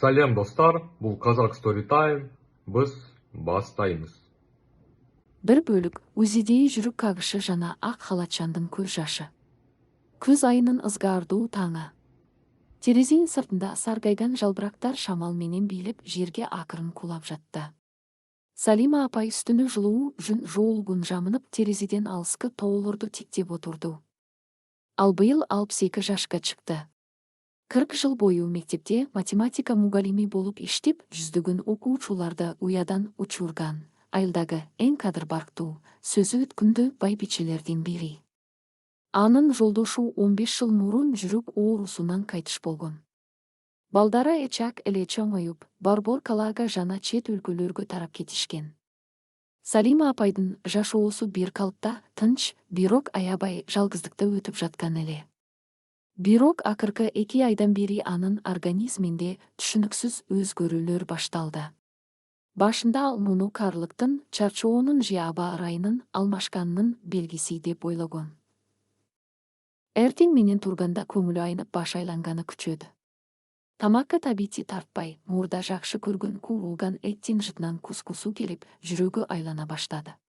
Сәлем достар, бұл Қазақ Story Time, біз бастаймыз. Бір бөлік өзедей жүрік қағышы жана ақ халатшандың көз жашы. Күз айының ызғардуу таңы. Терезенің сыртында саргайган жалбырақтар шамал менен билеп жерге ақырын кулап жатты. Салима апай үстіні жылуу жүн жоолгун жамынып терезеден алыскы тоолорду тиктеп отурду. Ал быйыл 62 жашка чыкты. 40 жыл бою мектепте математика мугалими болуп иштеп, жүздөгөн окуучуларды уядан учурган. Айылдагы эң кадыр барктуу, сөзү өткүндө байбичелердин бири. Анын жолдошу 15 жыл мурун жүрөк оорусунан кайтыш болгон. Балдары эчак эле чоңоюп, Барборкаларга жана чет өлкөлөргө тарап кетишкен. Салима апайдын жашоосу бир калыпта, тынч, бирок аябай жалгыздыкта өтүп жаткан эле. Бирок акыркы 2 айдан бери анын организминде түшүнүксүз өзгөрүүлөр башталды. Башында ал муну карлыктын, чарчоонун же аба ырайынын алмашканынын белгиси деп ойлогон. Эртең менен турганда көңүлү айнып баш айланганы күчөдү. Тамакка табити тартпай, мурда жакшы көргөн куулган эттин жытынан кускусу келип, жүрөгү айлана баштады.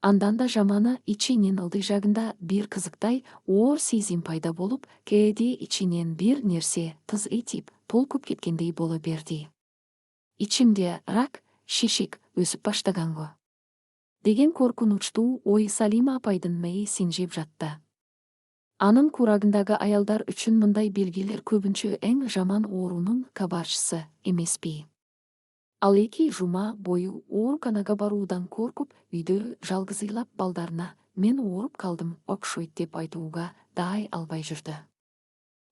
Андан да жаманы ичинин ылдый жагында бир кызыктай оор сезим пайда болуп, кээде ичинен бир нерсе тыз этип, толкуп кеткендей боло берди. Ичимде рак, шишик өсүп баштаганго деген коркунучтуу ой Салима апайдын мээсин жеп жатты. Анын курагындагы аялдар үчүн мындай белгилер көбүнчө эң жаман оорунун кабарчысы эмеспи. Ал 2 жума бою ооруканага баруудан коркуп, үйдө жалгыз ыйлап балдарына «мен ооруп калдым, окшойт» деп айтууга даай албай жүрдү.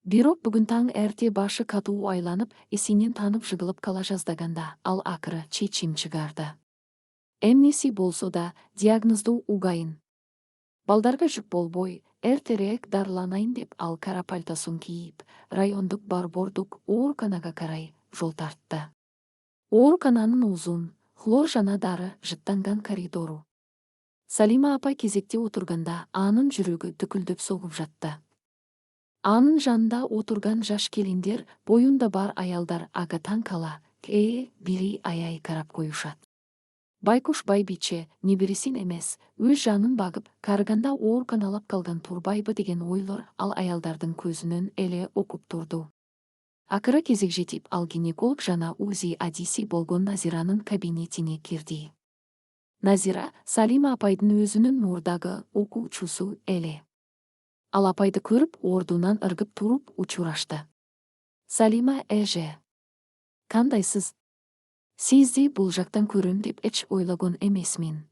Бирок бүгүн таң эрте башы катуу айланып, эсинен танып жыгылып кала жаздаганда, ал акыры чечим чыгарды. Эмнеси болсо да диагнозду угайын. Балдарга жүк болбой, эртерээк дарыланайын деп ал кара пальтосун кийип, райондук Барбордук ооруканага карай жол тартты. Оорукананын узун, хлор жана дары жыттанган коридору. Салима апай кезекте отурганда анын жүрөгү дүкүлдөп согуп жатты. Анын жанында отурган жаш келиндер, боюнда бар аялдар ага таң кала, бири аяй карап коюшат. Байкуш байбиче, небересин эмес, өз жанын багып, карыганда ооруканалап калган турбайбы деген ойлор ал аялдардын көзүнөн эле окуп турду. Акыры кезек жетип, ал гинеколог жана УЗИ адиси болгон Назиранын кабинетине кирди. Назира Салима апайдын өзүнүн мурдагы окуучусу эле. Ал апайды көрүп, ордунан ыргып туруп учурашты. Салима эже. Кандайсыз? Сизди бул жактан көрөм деп эч ойлогон эмесмин.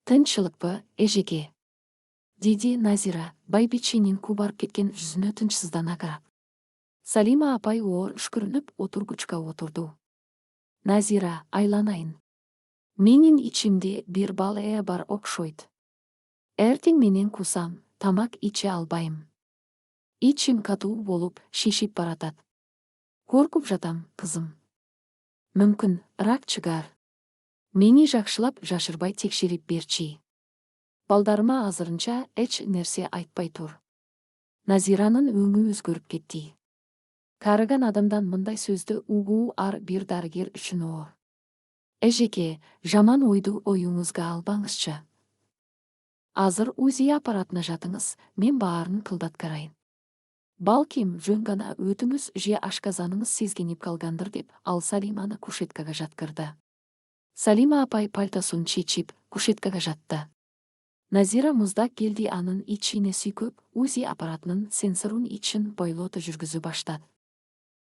Тынччылыкпы, эжеке? Диди Назира, байбиченин кубарып кеткен жүзүнө тынчсыздана карап. Салима апай оор үшкүрүнүп отургучка отурду. Назира, айланайын. Менин ичимде бир бал бар окшойт. Эртең менен кусам, тамак иче албайм. Ичим катуу болуп, шишип баратат. Коркуп жатам, кызым. Мүмкүн, рак чыгар. Мени жакшылап жашырбай текшерип берчи. Балдарыма азырынча эч нерсе айтпай тур. Назиранын өңү өзгөрүп кетти. Карыган адамдан мындай сөздү угуу ар бир дарыгер үчүн оор. Эжеке, жаман ойду оюңузга албаңызчы. Азыр УЗИ аппаратына жатыңыз, мен баарын кылдат карайын. Балким жөн гана өтүңүз же ашказаныңыз сезгенип калгандыр деп, ал Салиманы кушеткага жаткырды. Салима апай пальтосун чечип, кушеткага жатты. Назира муздак келди анын ичине сүйкөп, УЗИ аппаратынын сенсорун ичин бойлото жүргүзү баштады.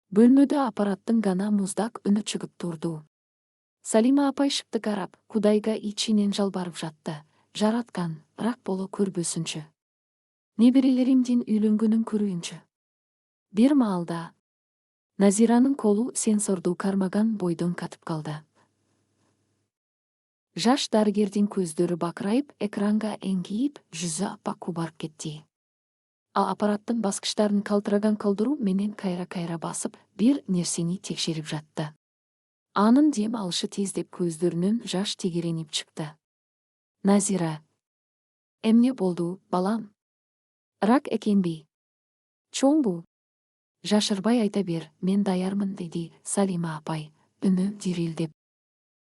Бөлмөдө аппараттын гана муздак үнү чыгып турду. Салима апай шыкты карап, Кудайга ичинен жалбарып жатты. Жараткан, рак боло көрбөсүнчү. Неберелеримдин үйлөнгөнүн көрүйүнчү. Бир маалда Назиранын колу сенсорду кармаган бойдон катып калды. Жаш дарыгердин көздөрү бакырайып, экранга эңкейип, жүзү аппак кубарып кетти. Ал аппараттын баскычтарын калтыраган калдыруу менен кайра-кайра басып, бир нерсени текшерип жатты. Анын дем алышы тездеп, көздөрүнөн жаш тегеренип чыкты. Назира. Эмне болду, балам? Рак экенби? Чоңбу? Жашырбай айта бер, мен даярмын, dedi Салима апай, үні дирилдеп.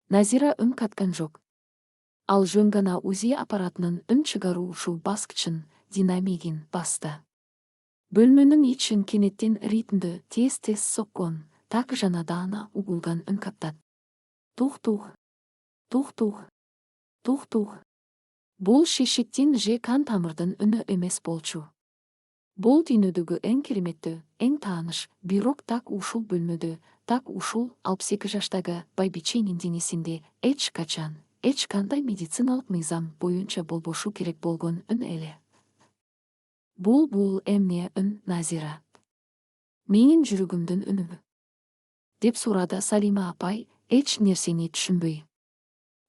Назира үн каткан жоқ. Ал жөн гана УЗИ аппаратының үн чыгару ушу баскычын, динамигин басты. Бөлмөнүн ичин кенеттен ритмді тез-тез соккон, так жанадана угулган үн каттат. Тух-тух, тух-тух, тух-тух. Бул шешектен же кан тамырдын үні эмес болчу. Бул дүйнөдөгү эң кереметтүү, эң тааныш, бирок так ушул бөлмөдө, так ушул 62 жаштагы байбиченин денесинде эч качан, эч кандай медициналык мыйзам боюнча болбошу керек болгон үн эле. Бул эмне үн, Назира? Менин жүрөгүмдүн үнүбү? Деп сурады Салима апай, эч нерсени түшүнбөй.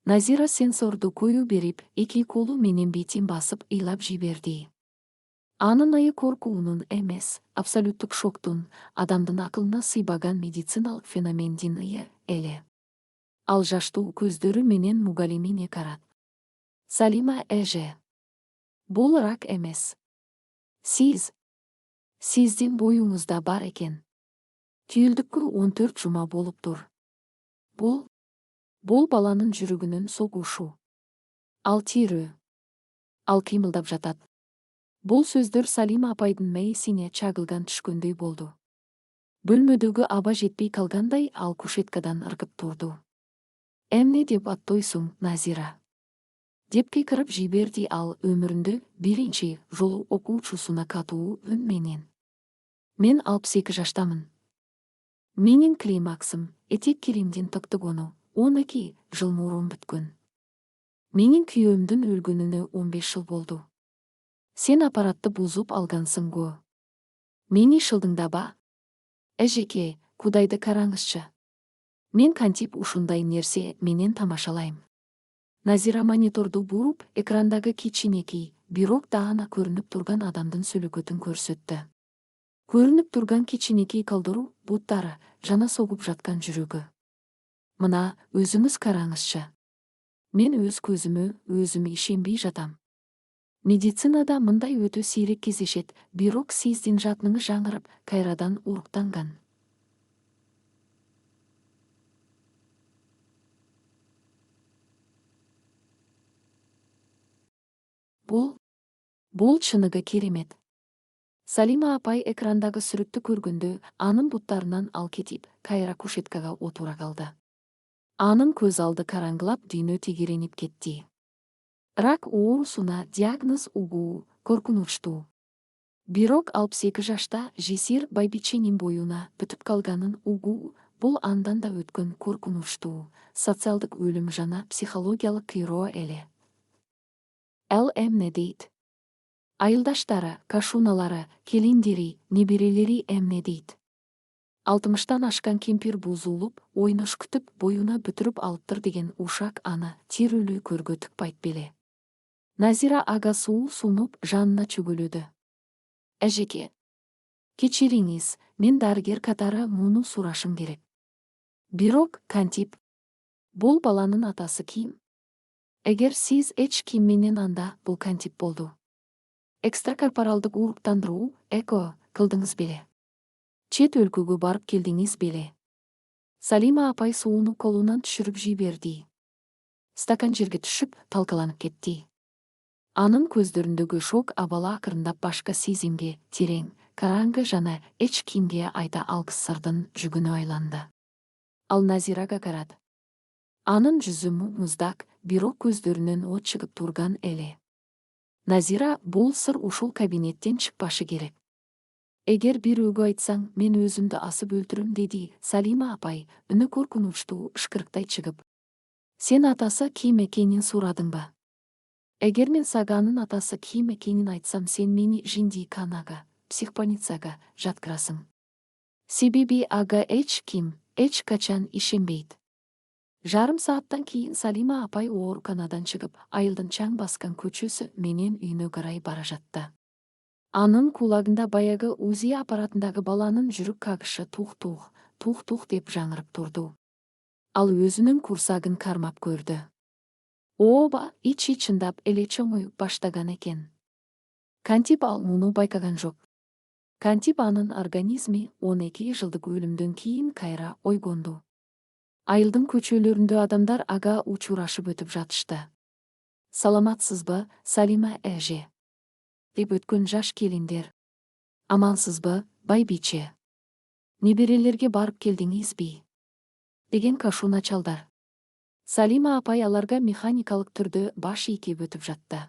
Назира сенсорду кою берип, эки колу менен бетин басып ыйлап жиберди. Анын айы коркуунун эмес, абсолюттук шоктун, адамдын акылына сыйбаган медициналык феномендин ыя эле. Ал жаштуу көздөрү менен мугалимине карат. Салима эже. Бул рак эмес. Сиздин боюңузда бар экен. Түйүлдүккө 14 жума болуптур. Бул баланын жүрөгүнүн согушу. Ал тирүү. Ал кыймылдап жатат. Бул сөздөр Салима апайдын мээсине чагылган түшкөндөй болду. Бөлмөдөгү аба жетпей калгандай ал кушеткадан ыргып турду. Эмне деп аттойсуң, Назира? Деп кыйкырып жиберди ал өмүрүндө биринчи жолу окуучусуна катуу үн менен. Мен 62 жаштамын. Менин климаксым этек киримдин токтогону 12 жыл мурун бүткөн. Менин күйөөмдүн өлгөнүнө 15 жыл болду. Сен аппаратты бузуп алгансың го. Мени шылдыңдаба? Эжеке, Кудайды караңызчы. Мен кантип ушундай нерсе менен тамашалайм. Назира мониторду буруп, экрандагы кичинекей, бирок даана көрүнүп турган адамдын сүлөкөтүн көрсөттү. Көрүнүп турган кичинекей калдыруу буттары, жана согуп жаткан жүрөгү. Мына, өзүңүз караңызчы. Мен өз көзүмө өзүм ишенбей жатам. Медицинада мындай өтө сейрек кездешет, бирок сиздин жатыныңыз жаңырып, кайрадан уруктанган. Бул чыныгы керемет. Салима апай экрандагы сүрөттү көргөндө, анын буттарынан ал кетип, кайра кушеткага отура калды. Анын көз алды караңгылап, дүйнө тегеренип кетти. Рак оорусуна диагноз угуу коркунучтуу. Бирок 62 жашта жесир байбиченин боюна бүтүп калганын угуу бул андан да өткөн коркунучтуу, социалдык өлүм жана психологиялык кыйроо эле. Ал эмне дейт? Айылдаштары, кашуналары, келиндери, неберелери эмне дейт? 60-тан ашкан кемпир бузулуп, ойнош күтүп, боюна бүтүрүп алыптыр деген ушак аны тирүүлүү көргө тыкпайт беле. Назира ага суу сунуп жанына чөгөлөдү. Эжеке, кечириңиз, мен дарыгер катары муну сурашым керек. Бирок кантип? Бул баланын атасы ким? Эгер сиз эч ким менен анда бул кантип болду? Экстракорпоралдык уруктандыруу, эко, кылдыңыз беле? Чет өлкөгө барып келдиңиз беле? Салима апай сууну колунан түшүрүп жиберди. Стакан жерге түшүп, талкаланып кетти. Анын көздөрүндөгү шок абалы акырындап башка сезимге, терең, караңгы жана эч кимге айта алгыс сырдын жүгүнө айланды. Ал Назирага карады. Анын жүзү муздак, бирок көздөрүнөн от чыгып турган эле. Назира, бул сыр ушул кабинеттен чыкпашы керек. Эгер бирөөгө айтсаң, мен өзүмдү асып өлтүрөм, деди Салима апай, үнү коркунучтуу ышкырыктай чыгып. Сен атасы ким экенин сурадыңбы? Эгер мен сага анын атасы ким экенин айтсам, сен мени жиндийканага, психбольницага жаткырасың. Себеби ага эч ким, эч качан ишенбейт. Жарым сааттан кийин Салима апай ооруканадан чыгып, айылдын чаң баскан көчөсү менен үйүнө карай бара жатты. Анын кулагында баягы УЗИ аппаратындагы баланын жүрөк кагышы тух-тух деп жаңырып турду. Ал өзүнүн курсагын кармап көрдү. Ооба, ичи чындап эле чоңоюп баштаган экен. Кантип ал муну байкаган жок? Кантип анын организми 12 жылдык өлүмдөн кийин кайра ойгонду. Айылдын көчөлөрүндө адамдар ага учурашып өтүп жатышты. Саламатсызбы, Салима эже? Деп өткөн жаш келиндер. Амансызбы, байбиче? Неберелерге барып келдиңизби? Деген кашуна чалдар. Салима апай аларга механикалык түрдө баш ийкеп өтүп жатты.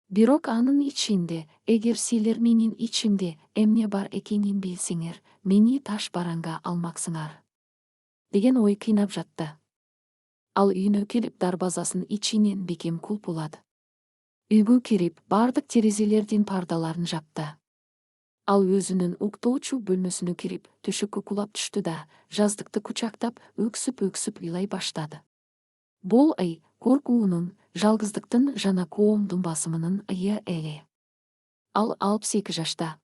Бирок анын ичинде, эгер силер менин ичимде эмне бар экенин билсеңер, мени таш баранга алмаксыңар. Деген ой кыйнап жатты. Ал үйүнө келип дарбазасын ичинен бекем кулпулады. Үйгө кирип, бардык терезелердин пардаларын жапты. Ал өзүнүн уктоочу бөлмөсүнө кирип, төшөккө кулап түштү да, жаздыкты кучактап, өксүп ыйлай баштады. Бул коркуунун, жалгыздыктын жана коомдун басымынын ыя эле. Ал 62 жашта.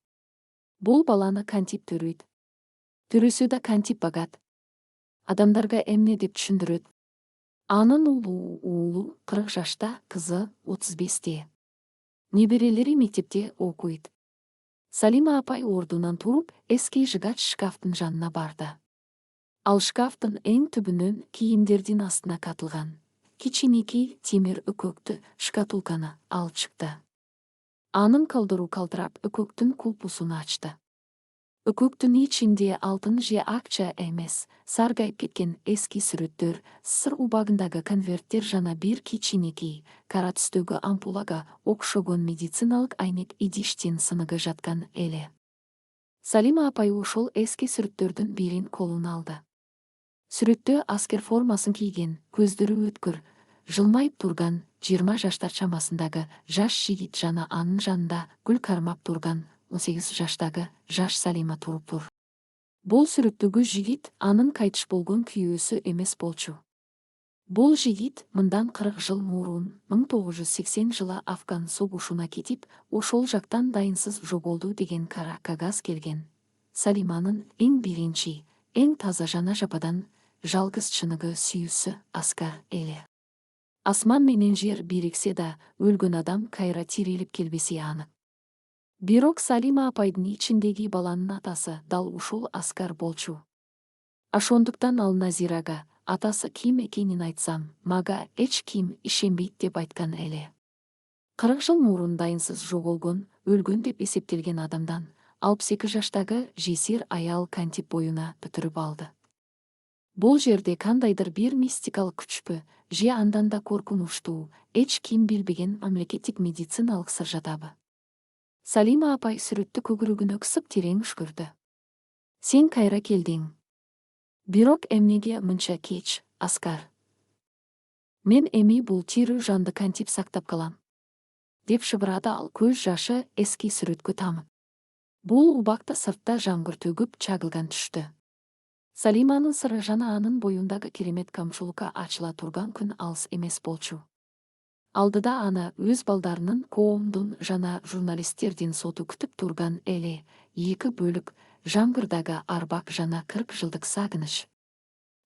Бул баланы кантип төрөйт? Төрөсө да кантип багат? Адамдарга эмне деп түшүндүрөт? Анын уулу 40 жашта, кызы 35те. Неберелери мектепте окуйт. Салима апай ордунан туруп, эски жыгач шкафтын жанына барды. Ал шкафтын эң түбүнөн кийимдердин астына катылган кичинекей темир өкөктү шкатулканы алып чыкты. Анын колдору калтырап, өкөктүн кулпусун ачты. Өкөктүн ичинде алтын же акча эмес, саргайып кеткен эски сүрөттөр, сыр убагындагы конверттер жана бир кичинекей, кара түстөгү ампулага окшогон медициналык айнек идиштин сыныгы жаткан эле. Салима апай ошол эски сүрөттөрдүн бирин колуна алды. Сүрөттө аскер формасын кийген, көздөрү өткүр, жылмайып турган 20 жаштар чамасындагы жаш жигит жана анын жанында гүл кармап турган 18 жаштагы жаш Салима туруптур. Бул сүрөттөгү жигит анын кайтыш болгон күйөөсү эмес болчу. Бул жигит мындан 40 жыл мурун 1980 жылы Афган согушуна кетип, ошол жактан дайынсыз жоголду деген кара кагаз келген. Салиманын эң биринчи, эң таза жана жападан жалгыз чыныгы сүйүүсү аскар эле. Асман менен жер бириксе да, өлгөн адам кайра тирилип келбеси анык. Бирок Салима апайдын ичиндеги баланын атасы дал ушул аскар болчу. Ошондуктан ал Назирага, атасы ким экенин айтсам, мага эч ким ишенбейт деп айткан эле. 40 жыл мурун дайынсыз жоголгон, өлгөн деп эсептелген адамдан 62 жаштагы жесир аял кантип боюна бүтүрүп алды. Бул жерде кандайдыр бир мистикалык күчпү, же андан да коркунучтуу, эч ким билбеген мамлекеттик медициналык сыр жатабы? Салима апай сүрөттү көкүрөгүнө кысып терең үшкүрдү. Сен кайра келдиң. Бирок эмнеге мынча кеч, аскар? Мен эми бул тирүү жанды кантип сактап калам? Деп шыбырады ал, көз жашы эски сүрөткө тамып. Бул убакта сыртта жамгыр төгүп чагылган түштү. Салиманын сыры жана анын боюндагы керемет камчылыкка ачыла турган күн алыс эмес болчу. Алдыда аны өз балдарынын, коомдун жана журналисттердин соту күтүп турган эле, 2 бөлүк, жамгырдагы арбак жана 40 жылдык сагыныч.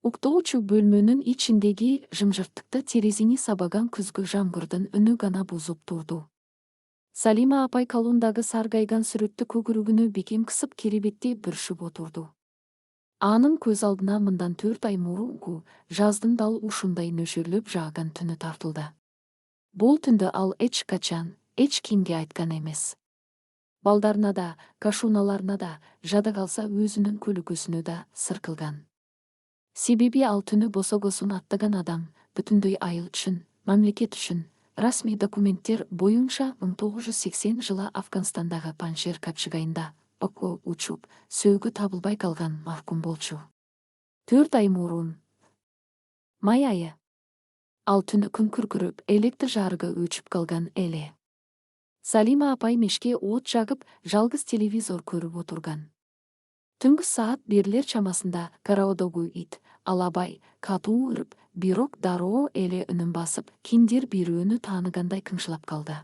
Уктоочу бөлмөнүн ичиндеги жымжырттыкты терезени сабаган күзгү жамгырдын үнү гана бузуп турду. Салима апай колундагы саргайган сүрөттү көкүрөгүнө бекем кысып керебетте бүршүп отурду. Анын көз алдына мындан 4 ай мурунку жаздын дал ушундай нөшөрлөп жааган түнү тартылды. Бул түндө ал эч качан, эч кимге айткан эмес. Балдарына да, кашуналарына да, жада калса өзүнүн көлөкөсүнө да сыр кылган. Себеби ал түнү босогосун аттаган адам, бүтүндөй айыл үчүн, мамлекет үчүн, расмий документтер боюнча 1980 жылы Афганстандагы Паншер капчыгайында учуп, сөөгү табылбай калган маркум болчу. 4 ай мурун, май айы. Ал түнү күн күркүрөп, электр жарыгы өчүп калган эле. Салима апай мешке от жагып, жалгыз телевизор көрүп отурган. Түнгү саат 1 чамасында караодогу ит, алабай, катуу үрүп, бирок дароо эле үнүн басып, кимдир бирөөнү тааныгандай кыңшылап калды.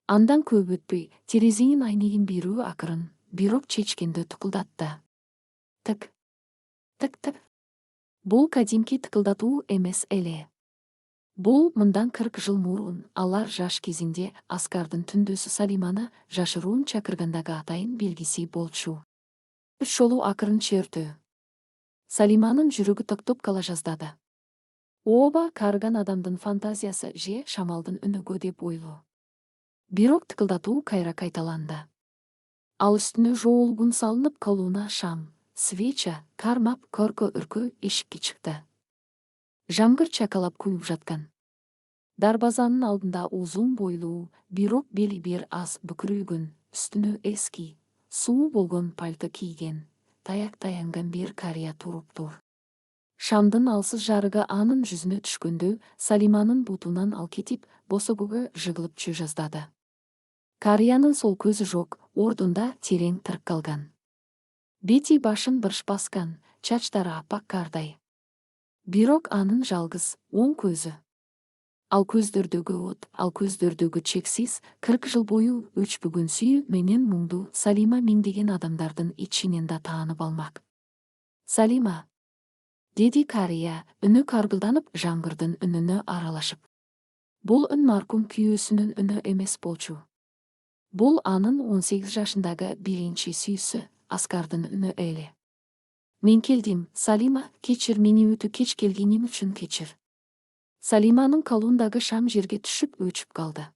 Андан көп өтпөй, терезенин айнегин бирөө акырын, бирок чечкенде тукулдатты. Тык, тык, тык. Бул кадимки тыкылдатуу эмес эле. Бұл мындан 40 жыл мурун алар жаш кезінде Аскардын түндөсү Салиманы жашыруун чакыргандагы атайын белгиси болчу. Үч жолу акырын чертүү. Салиманын жүрөгү токтоп кала жаздады. Ооба карыган адамдын фантазиясы же шамалдын үнүгө деп ойлоо. Бирок тыкылдатуу кайра кайталанды. Ал үстүнө жоолгун салынып колуна шам, свеча, кармап көркө үркө эшикке чыкты. Жамгыр чакалап куюп жаткан. Дарбазанын алдында узун бойлуу, бирок бели бир аз бүкүрөйгөн, үстүнө эски, суу болгон пальто кийген, таяк таянган бир карыя туруптур. Шамдын алсыз жарыгы анын жүзүнө түшкөндө Салиманын бутунан ал кетип, босогуга жыгылып чүй жаздады. Карыянын сол көзү жок, ордунда терең тырк калган. Бети башын бырш баскан, чачтары аппак кардай. Бирок анын жалгыз, оң көзү. Ал көздөрдөгү от, ал көздөрдөгү чексиз, 40 жыл бою өчпөгөн сүйүү менен муңду Салима миңдеген адамдардын ичинен да таанып алмак. Салима, деди карыя, үнү каргылданып жаңгырдын үнүнө аралашып. Бул үн маркум күйөөсүнүн үнү эмес болчу. Бул анын 18 жашындагы биринчи сүйүүсү, Аскардын үнү эле. Мен келдим, Салима, кечир, мени өтө кеч келгеним үчүн кечир. Салиманын колундагы шам жерге түшүп өчүп калды.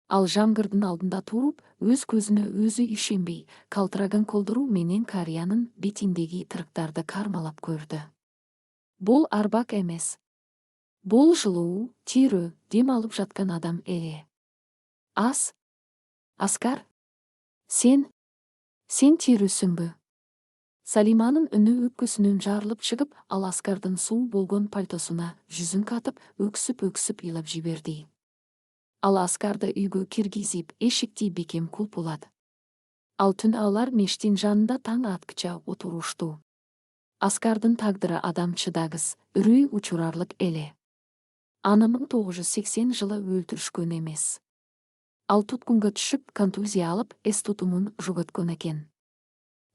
Ал жамгырдын алдында туруп, өз көзүнө өзү ишенбей, калтыраган колдору менен карыянын бетиндеги тырыктарды кармалап көрдү. Бул арбак эмес. Бул жылуу, тирүү, дем алып жаткан адам эле. Аскар, сен тирүүсүңбү? Салиманын үнү өккөсүнөн жарылып чыгып, ал Аскардын суу болгон пальтосуна жүзүн катып, өксүп ыйлап жиберди. Ал Аскарды үйгө киргизип, эшикти бекем кулпулады. Ал түн алар мештин жанында таң аткыча отурушту. Аскардын тагдыры адам чыдагыс, үрүй учурарлык эле. Аны 1980 жылы өлтүрүшкөн эмес. Ал туткунга түшүп, контузия алып, эс тутумун жоготкон экен.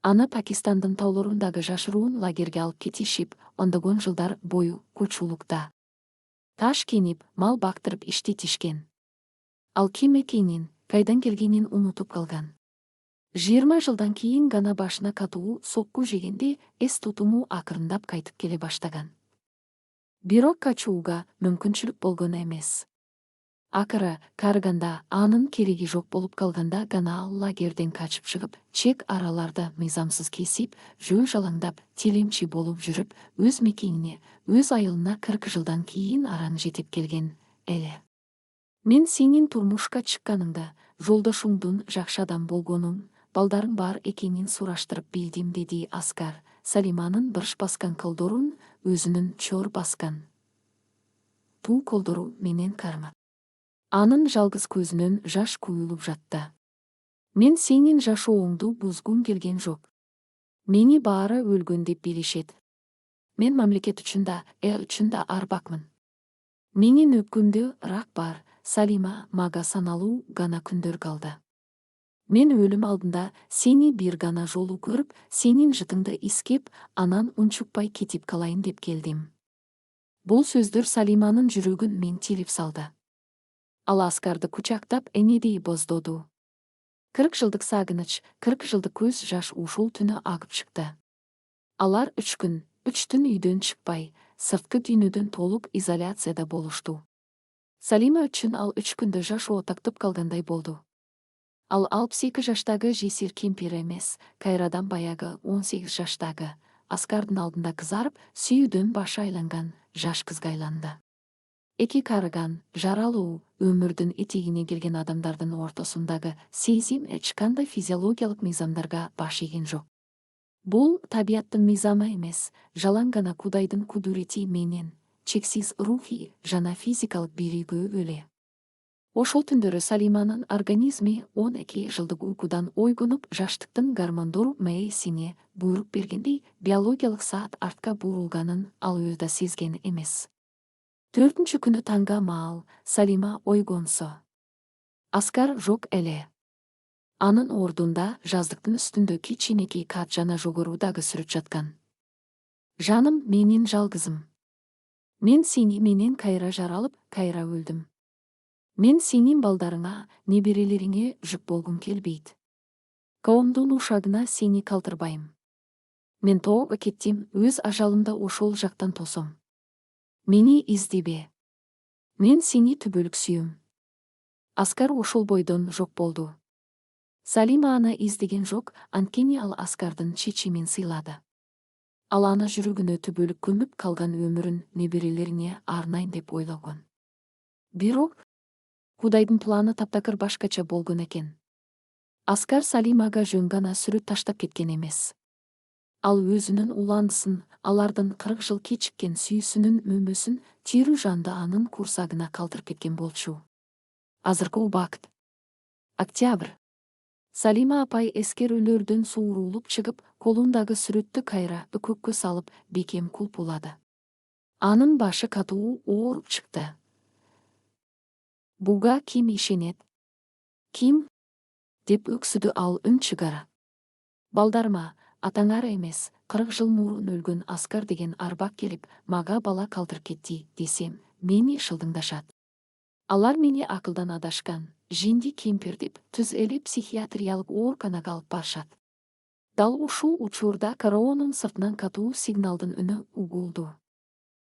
Аны Пакистандын таулорундагы жашыруун лагерге алып кетишип, ондогон жылдар бою кулчулукта. Таш кенип, мал бактырып иштетишкен. Ал ким экенин, кайдан келгенин унутуп калган. 20 жылдан кийин гана башына катуу сокку жегенде эс тутуму акырындап кайтып келе баштаган. Бирок качууга мүмкүнчүлүк болгон эмес. Акыры, карыганда анын кереги жок болуп калганда гана ал лагерден качып чыгып, чек араларды мыйзамсыз кесип, жөө жалаңдап, телемчи болуп жүрүп, өз мекенине, өз айылына 40 жылдан кийин аран жетип келген эле. Мен сенин турмушка чыкканыңда, жолдошуңдун жакшы адам болгонун, балдарың бар экенин сураштырып билдим, деди Аскар, Салиманын бырш баскан колдорун өзүнүн чор баскан туу колдору менен кармап. Анын жалгыз көзүнөн жаш куюлуп жатты. Мен сенин жашооңду бузгум келген жок. Мени баары өлгөн деп билишет. Мен мамлекет үчүн да, эл үчүн да арбакмын. Менин өпкөмдө рак бар, Салима, мага саналуу гана күндөр калды. Мен өлүм алдында сени бир гана жолу көрүп, сенин жытыңды искеп, анан унчукпай кетип калайын деп келдим. Бул сөздөр Салиманын жүрөгүн мен тилип салды. Ал Аскарды кучактап энедей боздоду. 40 жылдык сагыныч, 40 жылдык көз жаш ушул түнү агып чыкты. Алар 3 күн, 3 түн үйдөн чыкпай, сырткы дүйнөдөн толук изоляцияда болушту. Салима үчүн ал 3 күндө жашоо тактып калгандай болду. Ал 62 жаштагы жесир кемпир эмес, кайрадан баягы 18 жаштагы, Аскардын алдында кызарып, сүйүүдөн башы айланган жаш кызга айланды. Эки карыган, жаралуу, өмүрдүн этегине келген адамдардын ортосундагы сезим эч кандай физиологиялык мыйзамдарга баш ийген жок. Бул табияттын мыйзамы эмес, жалаң гана Кудайдын кудурети менен, чексиз рухий жана физикалык биригөө эле. Ошол түндөрү Салиманын организми 12 жылдык уйкудан ойгонуп, жаштыктын гормондору мээсине буйрук бергендей биологиялык саат артка бурулганын ал өзү да сезген эмес. 4-чү күнү таңга маал Салима ойгонсо. Аскар жок эле. Анын ордунда жаздыктын үстүндө кичинекей кат жана жогорудагы сүрөт жаткан. Жаным, менин жалгызым. Мен сени менен кайра жаралып, кайра өлдім. Мен сенин балдарыңа, неберелериңе жүк болгум келбейт. Коомдун ушагына сени калтырбайм. Мен тоого кеттим, өз ажалымда ошол жактан тосом. Мени издебе. Мен сени түбөлүк сүйөм. Аскар ошол бойдон жок болду. Салима аны издеген жок, анткени ал Аскардын чечимин сыйлады. Ал аны жүрөгүнө түбөлүк көмүп калган өмүрүн неберелерине арнайын деп ойлогон. Бирок Кудайдын планы таптакыр башкача болгон экен. Аскар Салимага жөн гана сүрөт таштап кеткен эмес. Ал өзүнүн уландысын, алардын 40 жыл кечиккен сүйүүсүнүн мөмөсүн тирүү жанды анын курсагына калтырып кеткен болчу. Азыркы убакыт. Октябрь. Салима апай эскерүүлөрдөн suurулуп чыгып, колундагы сүрөттү кайра көккө салып, бекем кулпулады. Анын башы катуу ооруп чыкты. Буга ким ишенет? Ким? Деп өксүдү ал үн чыгара. Балдарыма, атаңар эмес, 40 жыл мурун өлгөн Аскар деген арбак келип, мага бала калтырып кетти десем, мени шылдыңдашат. Алар мени акылдан адашкан, жинди кемпир деп түз эле психиатриялык ооруканага алып барышат. Дал ушул учурда кароонун сыртынан катуу сигналдын үнү угулду.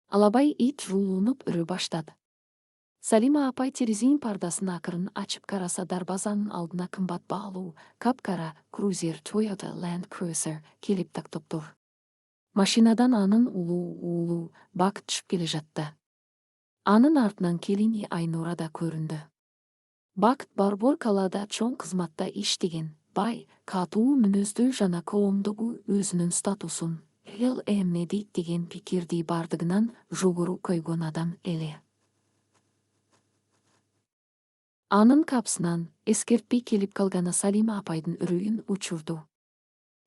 Алабай ит жуулунуп үрө баштады. Салима апай терезенин пардасын акырын ачып караса, дарбазанын алдына кымбат баалуу, капкара крузер Toyota Land Cruiser келип тактоптур. Машинадан анын улуу Бакыт түшүп келе жатты. Анын артынан келини Айнура да көрүндү. Бакыт Барбор калада чоң кызматта иштеген, бай, катуу мүнөздүү жана коомдогу өзүнүн статусун эл эмне дейт деген пикирди бардыгынан жогору койгон адам эле. Анын капсынан эскертпей келип калганы Салима апайдын үрөйүн учурду.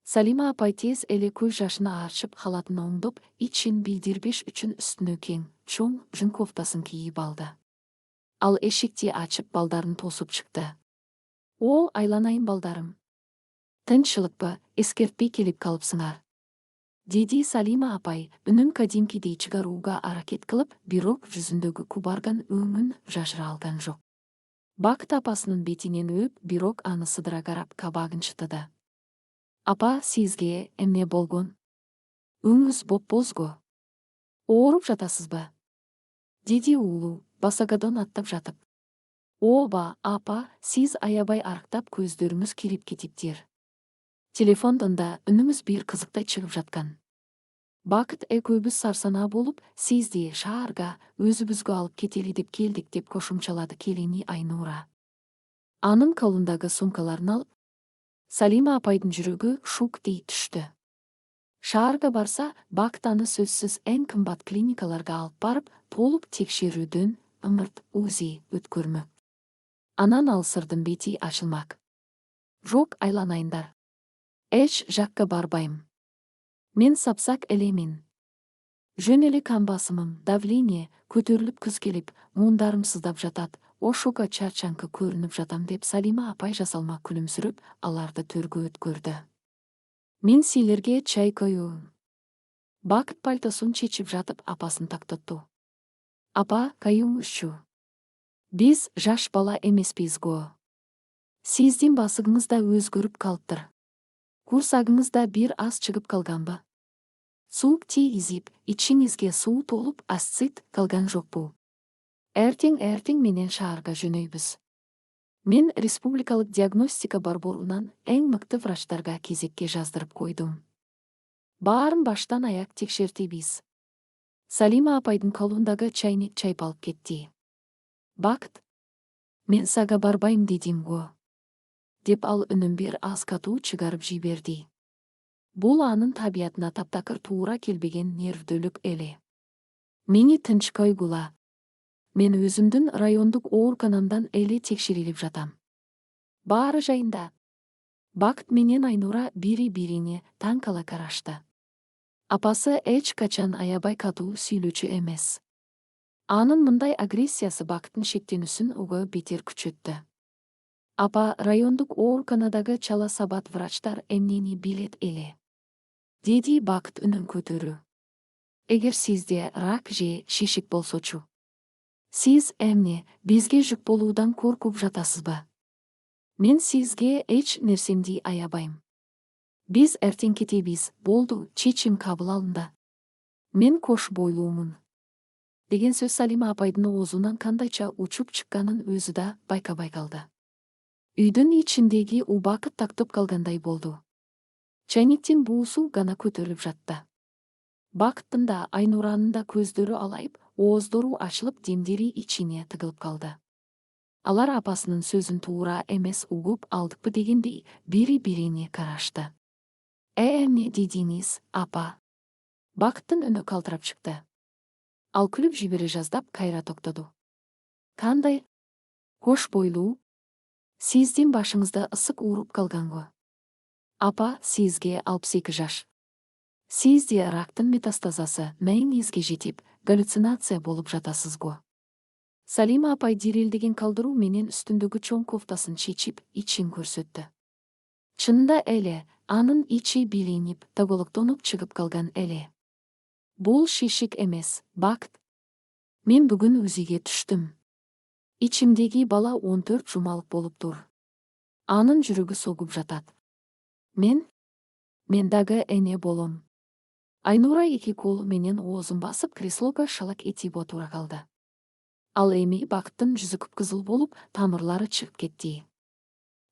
Салима апай тез эле көз жашын аарчып, халатын оңдоп, ичин билдирбеш үчүн үстүнө кең, чоң жүн кофтасын кийип алды. Ал эшикти ачып, балдарын тосуп чыкты. О, айланайын балдарым. Тынччылыкпы, эскертпей келип калыпсыңар? Деди Салима апай, үнүн кадимкидей чыгарууга аракет кылып, бирок жүзүндөгү кубарган өңүн жашыра алган жок. Бакыт апасынын бетинен өп, бирок аны сыдыра карап, кабагын чытыды. Апа, сизге эмне болгон? Өңүз боп-бозго. Ооруп жатасызбы? Деди уулу, басагадон аттап жатып. Ооба, апа, сиз аябай арыктап, көздөрүңүз кирип кетиптир. Телефондон да үнүңүз бир кызыктай чыгып жаткан. Бакыт экөөбүз сарсанаа болуп, сизди шаарга өзүбүзгө алып кетели деп келдик, деп кошумчалады келини Айнура. Анын колундагы сумкаларын алып, Салима апайдын жүрөгү шук дей түштү. Шаарга барса, Бакыт аны сөзсүз эң кымбат клиникаларга алып барып, толук текшерүүдөн ымырт УЗИ өткөрмөк. Анан ал сырдын бети ачылмак. Жок, айланайындар. Эч жакка барбайм. Мен сапсак элемин. Жөн эле кан басымым, давление көтөрүлүп, күз келип, муундарым сыздап жатат, ошого чарчаңкы көрүнүп жатам, деп Салима апай жасалма күлүмсүрөп, аларды төргө өткөрдү. Мен силерге чай коюун. Бакыт пальтосун чечип жатып, апасын тактотту. Апа, коюңузчу. Биз жаш бала эмеспиз го. Сиздин басыгыңыз да өзгөрүп калыптыр. Курсагыңыз да бир аз чыгып калганбы? Суук тийгизип, ичиңизге суу толуп, асцит калган жокпу? Эртең менен шаарга жөнөйбүз. Мен республикалык диагностика борборунан эң мыкты врачтарга кезекке жаздырып койдум. Баарын баштан аяк текшертебиз. Салима апайдын колундагы чайник чайпалып кетти. Бакыт, мен сага барбайм дедим го. Деп ал үнүн бир аз катуу чыгарып жиберди. Бул анын табиятына таптакыр туура келбеген нервдүүлүк эле. Мени тынч койгула. Мен өзүмдүн райондук ооруканамдан эле текшерилип жатам. Баары жайында. Бакыт менен Айнура бири-бирине таң кала карашты. Апасы эч качан аябай катуу сүйлөчү эмес. Анын мындай агрессиясы Бакыттын шектенүүсүн угу бетер күчөттү. Апа, райондук ооруканадагы чала сабат врачтар эмнени билет эле? Деди Бакыт үнүн көтөрүү. эгер сизде рак же шишик болсочу. Сиз эмне бизге жүк болуудан коркуп жатасызбы? Мен сизге эч нерсемди аябайм. Биз эртең кетебиз, болду, чечим кабыл алынды. Мен кош бойлуумун. Деген сөз Салима апайдын оозунан кандайча учуп чыкканын өзү да байкабай калды. Үйдүн ичиндеги убакыт тактып калгандай болду. Чайниктин буусу гана көтөрүлүп жатты. Бакыттын да, Айнуранын да көздөрү алайып, ооздору ачылып, демдери ичине тыгылып калды. Алар апасынын сөзүн туура эмес угуп алдыкпы дегендей бири-бирине карашты. Эмне дедиңиз, апа? Бакыттын үнү калтырап чыкты. Ал күлүп жибере жаздап кайра токтоду. Кандай? Кош бойлуу? Сиздин башыңызда ысык ууруп калганго. Апа, сизге 62 жаш. Сизде рактын метастазасы мээңизге жетип, галлюцинация болуп жатасызго. Салима апай дирелдеген калдыруу менен үстүндөгү чоң кофтасын чечип, ичин көрсөттү. Чынында эле, анын ичи билинип, тоголоктонуп чыгып калган эле. Бул шишик эмес, бакыт. Мен бүгүн өзүгө түштүм. Ичимдеги бала 14 жумалык болуптур. Анын жүрөгү согуп жатат. Мен дагы эне болом. Айнура эки колу менен оозун басып креслого шалак этип отура калды. Ал эми бакыттын жүзү кыпкызыл болуп, тамырлары чыгып кетти.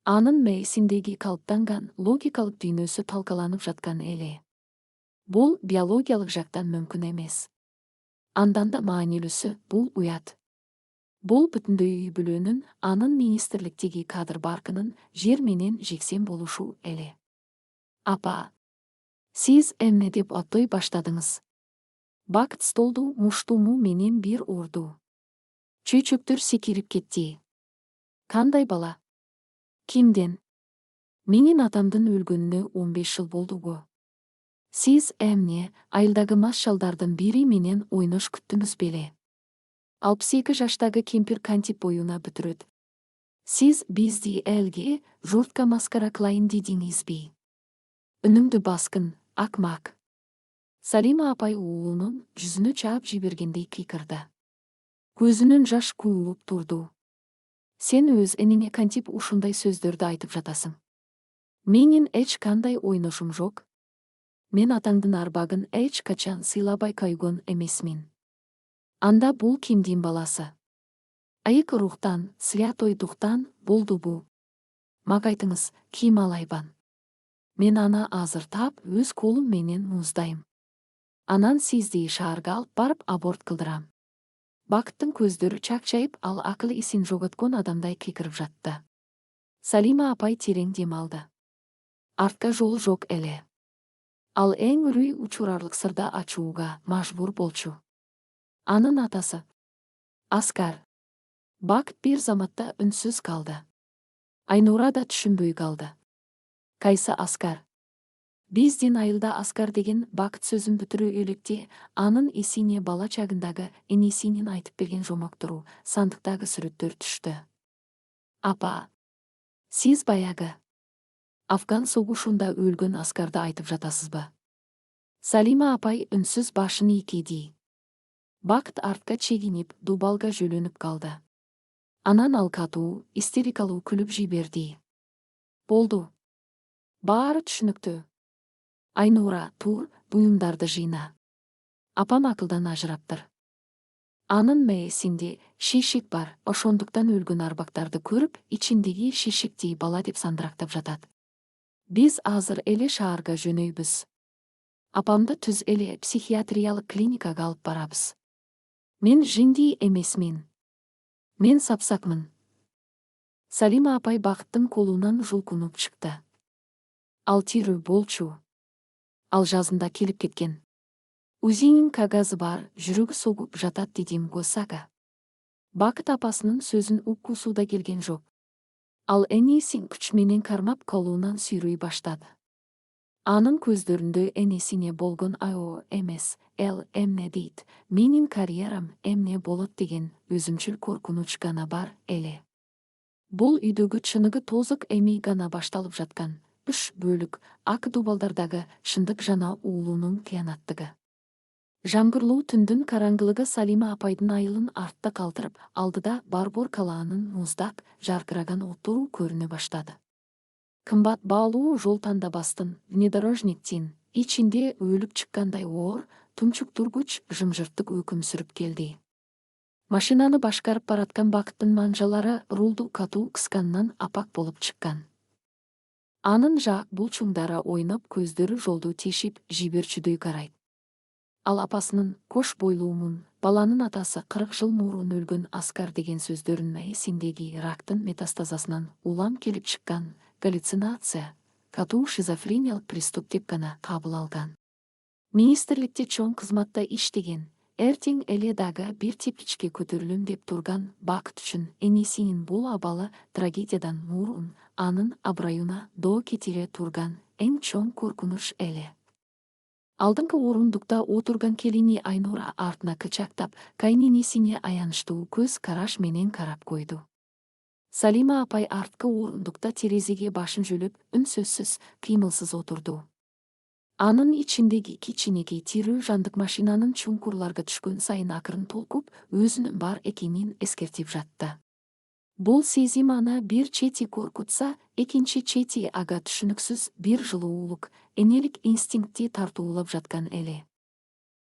Анын мээсиндеги калыптанган логикалык дүйнөсү талкаланып жаткан эле. Бул биологиялык жактан мүмкүн эмес. Андан да маанилүүсү бул уят. Бул бүтүндөй үй бүлөнүн, анын министрликтеги кадр баркынын жер менен жексен болушу эле. Апа, сиз эмне деп оттой баштадыңыз? Бакыт столду муштуму менен бир урду. Чөйчөктөр секирип кетти. Кандай бала? Кимден? Менин атамдын өлгөнүнө 15 жыл болдуго. Сиз эмне айылдагы мас шалдардын бири менен ойнош күттүңүз беле? 62 жаштагы кемпир кантип боюна бүтүрөт? Сиз бизди элге журтка маскара кылайын дедиңизби? Үнүңдү баскын, акмак. Салима апай уулунун жүзүнө чаап жибергендей кыйкырды. Көзүнүн жаш куулуп турду. Сен өз эниңе кантип ушундай сөздөрдү айтып жатасың? Менин эч кандай ойношум жок. Мен атаңдын арбагын эч качан сыйлабай койгон эмесмин. Анда бул кимдин баласы? Айык рухтан, святой духтан болдубу? Мага айтыңыз, ким ал айбан? Мен аны азыр тап өз колум менен муздайм. Анан сизди шаарга алып барып аборт кылдырам. Бакыттын көздөрү чакчайып, ал акыл эсин жоготкон адамдай кыйкырып жатты. Салима апай терең дем алды. Артка жол жок эле. Ал эң үрүй учурарлык сырды ачууга мажбур болчу. Анын атасы Аскар. Бакыт бир заматта үнсүз калды. Айнура да түшүнбөй калды. Кайсы Аскар? Биздин айылда Аскар деген Бакыт сөзүн бүтүрө электе анын эсине бала чагындагы энесинин айтып берген жомоктору, сандыктагы сүрөттөр түштү. Апа, сиз баягы Афган согушунда өлгөн Аскарды айтып жатасызбы? Салима апай үнсүз башын ийкеди. Бакыт артка чегинип, дубалга жөлөнүп калды. Анан ал катуу, истерикалуу күлүп жиберди. Болду. Баары түшүнүктүү. Айнура, тур, буюмдарды жыйна. Апам акылдан ажыраптыр. Анын мээсинде шишик бар, ошондуктан өлгөн арбактарды көрүп, ичиндеги шишикти бала деп сандырактап жатат. Биз азыр эле шаарга жөнөйбүз. Апамды түз эле психиатриялык клиникага алып барабыз. Мен жинди эмесмин. Мен сапсакмын. Салима апай Бакыттын колунан жулкунуп чыкты. Ал тирүү болчу. Ал жазында келип кеткен. Узинин кагазы бар, жүрөгү согуп жатат дедим го Сага. Бакыт апасынын сөзүн уккусу да келген жок. Ал энесин күч менен кармап колунан сүйрөй баштады. Анын көздөрүндө энесине болгон айоо эмес, эл эмне дейт, менин карьерам эмне болот деген өзүмчүл коркунуч гана бар эле. Бул үйдөгү чыныгы тозук эми гана башталып жаткан. 3 бөлүк ак дубалдардагы шындык жана уулунун кыянаттыгы. Жаңгырлуу түндүн караңгылыгы Салима апайдын айылын артта калтырып, алдыда Барбор калаанын муздак, жаркыраган отуру көрүнө баштады. Кымбат баалуу жол тандабастын, внедорожниктин ичинде өлүп чыккандай оор, тумчуктургуч жымжырттык өкүм сүрүп келди. Машинаны башкарып бараткан Бакыттын манжалары рулду катуу кысканынан апак болуп чыккан. Анын жаак булчуңдары ойноп, көздөрү жолду тешип, жиберчүдөй карайт. Ал апасынын «кош бойлуумун, баланын атасы 40 жыл мурун өлгөн аскар» деген сөздөрүн эсиндеги рактын метастазасынан улам келип чыккан галлюцинация, катуу шизофрениялык приступ деп гана кабыл алган. Министрликте чоң кызматта иштеген, эртең эле дагы бир тепличке көтөрүлөм деп турган Бакыт үчүн энесинин бул абалы трагедиядан мурун анын абрайына доо кетире турган эң чоң коркунуч эле. Алдыңкы орундукта отурган келини Айнура артына кычактап, кайненесине аянычтуу көз караш менен карап койду. Салима апай арткы орундукта терезеге башын жөлөп, үнсөзсүз, кыймылсыз отурду. Анын ичиндеги кичинекей тирүү жандык машинанын чуңкурларга түшкөн сайын акырын толкуп, өзүнүн бар экенин эскертип жатты. Бул сезим аны бир чети коркутса, экинчи чети ага түшүнүксүз бир жылуулук, энелик инстинкти тартуулап жаткан эле.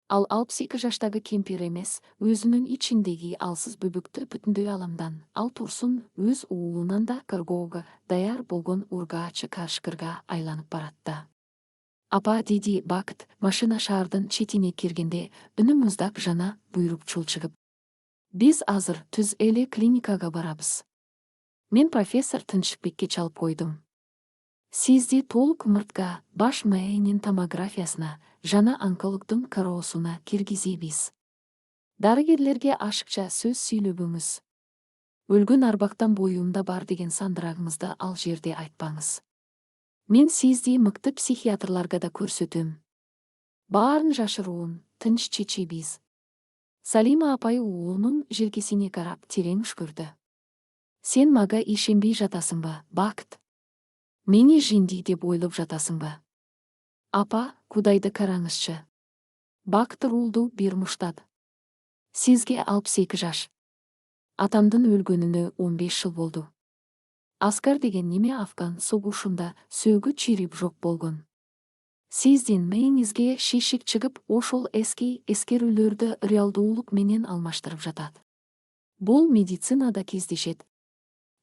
Ал 62 жаштагы кемпир эмес, өзүнүн ичиндеги алсыз бөбөктө бүтүндөй аламдан, ал турсун өз уулунан да кыргоого даяр болгон ургаачы кашкырга айланып баратты. Апа, деди Бакыт, машина шаардын четине киргенде, үнү муздак жана буйрукчул чыгып. Биз азыр түз эле клиникага барабыз. Мен профессор Тынчыкбекке чалып койдум. Сизди толук мыртка баш мээнин томографиясына жана онкологдун кароосуна киргизебиз. Дарыгерлерге ашыкча сөз сүйлөбөңүз. Өлгөн арбактан боюмда бар деген сандырагыңызды ал жерде айтпаңыз. Мен сизди мыкты психиатрларга да көрсөтөм. Баарын жашыруун, тынч чечебиз. Салима апай уулунун желкесине карап терең үшкүрдү. Сен мага ишенбей жатасыңбы, Бакыт? Мени жинди деп ойлоп жатасыңбы? Апа, Кудайды караңызчы. Бакыт рулду бир муштат. Сизге 62 жаш. Атамдын өлгөнүнө 15 жыл болду. Аскар деген неме Афган согушунда сөөгү чирип жок болгон. Сиздин мээңизге шишик чыгып, ошол эски эскерүүлөрдү реалдуулук менен алмаштырып жатат. Бул медицинада кездешет.